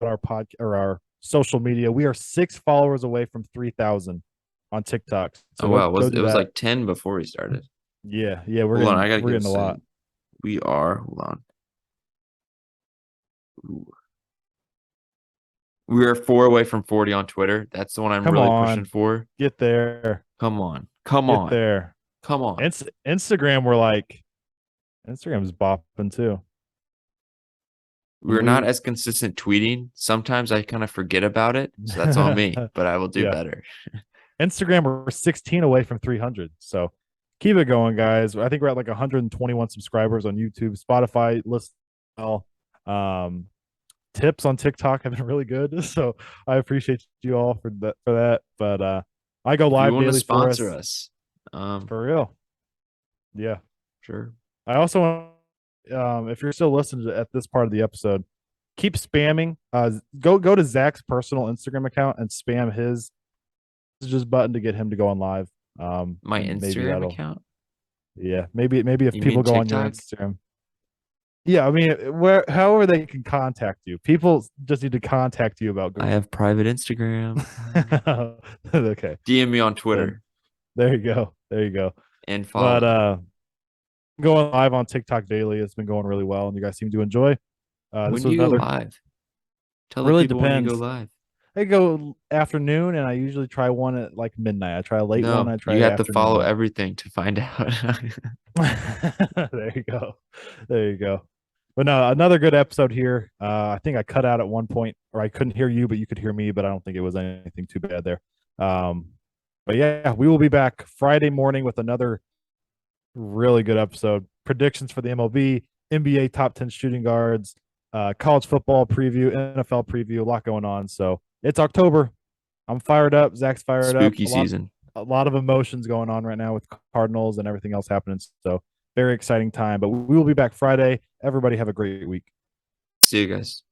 A: our pod or our social media. We are 6 followers away from 3,000 on TikTok.
B: Oh
A: So
B: wow,
A: go
B: it
A: do
B: was
A: that.
B: like 10 before we started.
A: Yeah, we're
B: Hold on, I
A: getting
B: gotta
A: we're
B: give
A: getting a
B: us
A: lot.
B: we are. Hold on. Ooh. We are 4 away from 40 on Twitter. That's the one I'm
A: Come
B: really pushing
A: on,
B: for.
A: get there,
B: Come on. Come
A: get
B: on.
A: there.
B: Come on.
A: Instagram, we're like Instagram's bopping too.
B: We're not as consistent tweeting. Sometimes I kind of forget about it. So that's on me, but I will do
A: Yeah,
B: better.
A: Instagram we're 16 away from 300. So keep it going, guys. I think we're at like 121 subscribers on YouTube, Spotify, listen. Um, tips on TikTok have been really good. So I appreciate you all for that. But I go
B: If you
A: live
B: want to
A: daily for
B: sponsor
A: us.
B: us,
A: For real. Yeah.
B: sure.
A: I also want if you're still listening at this part of the episode, keep spamming. Go to Zach's personal Instagram account and spam his messages button to get him to go on live.
B: My
A: And maybe
B: Instagram
A: that'll
B: account?
A: maybe if
B: You
A: people
B: mean
A: go on your
B: TikTok?
A: Instagram. Yeah, I mean, where however they can contact you. People just need to contact you about
B: I
A: going.
B: have private Instagram.
A: Okay,
B: DM me on
A: then
B: Twitter
A: there you go, there you go.
B: and
A: But
B: follow.
A: going live on TikTok daily, it's been going really well, and you guys seem to enjoy.
B: When
A: This
B: do
A: was
B: you go
A: another.
B: live? Tell the
A: Really
B: people when you go
A: depends.
B: live.
A: I go afternoon, and I usually try one at like midnight. I try a late one.
B: No,
A: I try
B: you
A: an
B: have to
A: afternoon
B: follow
A: one.
B: everything to find out.
A: There you go. There you go. But no, another good episode here. I think I cut out at one point, or I couldn't hear you, but you could hear me. But I don't think it was anything too bad there. Um, but yeah, we will be back Friday morning with another really good episode. Predictions for the MLB, NBA top 10 shooting guards, college football preview, NFL preview, a lot going on. So it's October. I'm fired up. Zach's fired up.
B: Spooky season.
A: A lot of emotions going on right now with Cardinals and everything else happening. So very exciting time. But we will be back Friday. Everybody have a great week.
B: See you guys.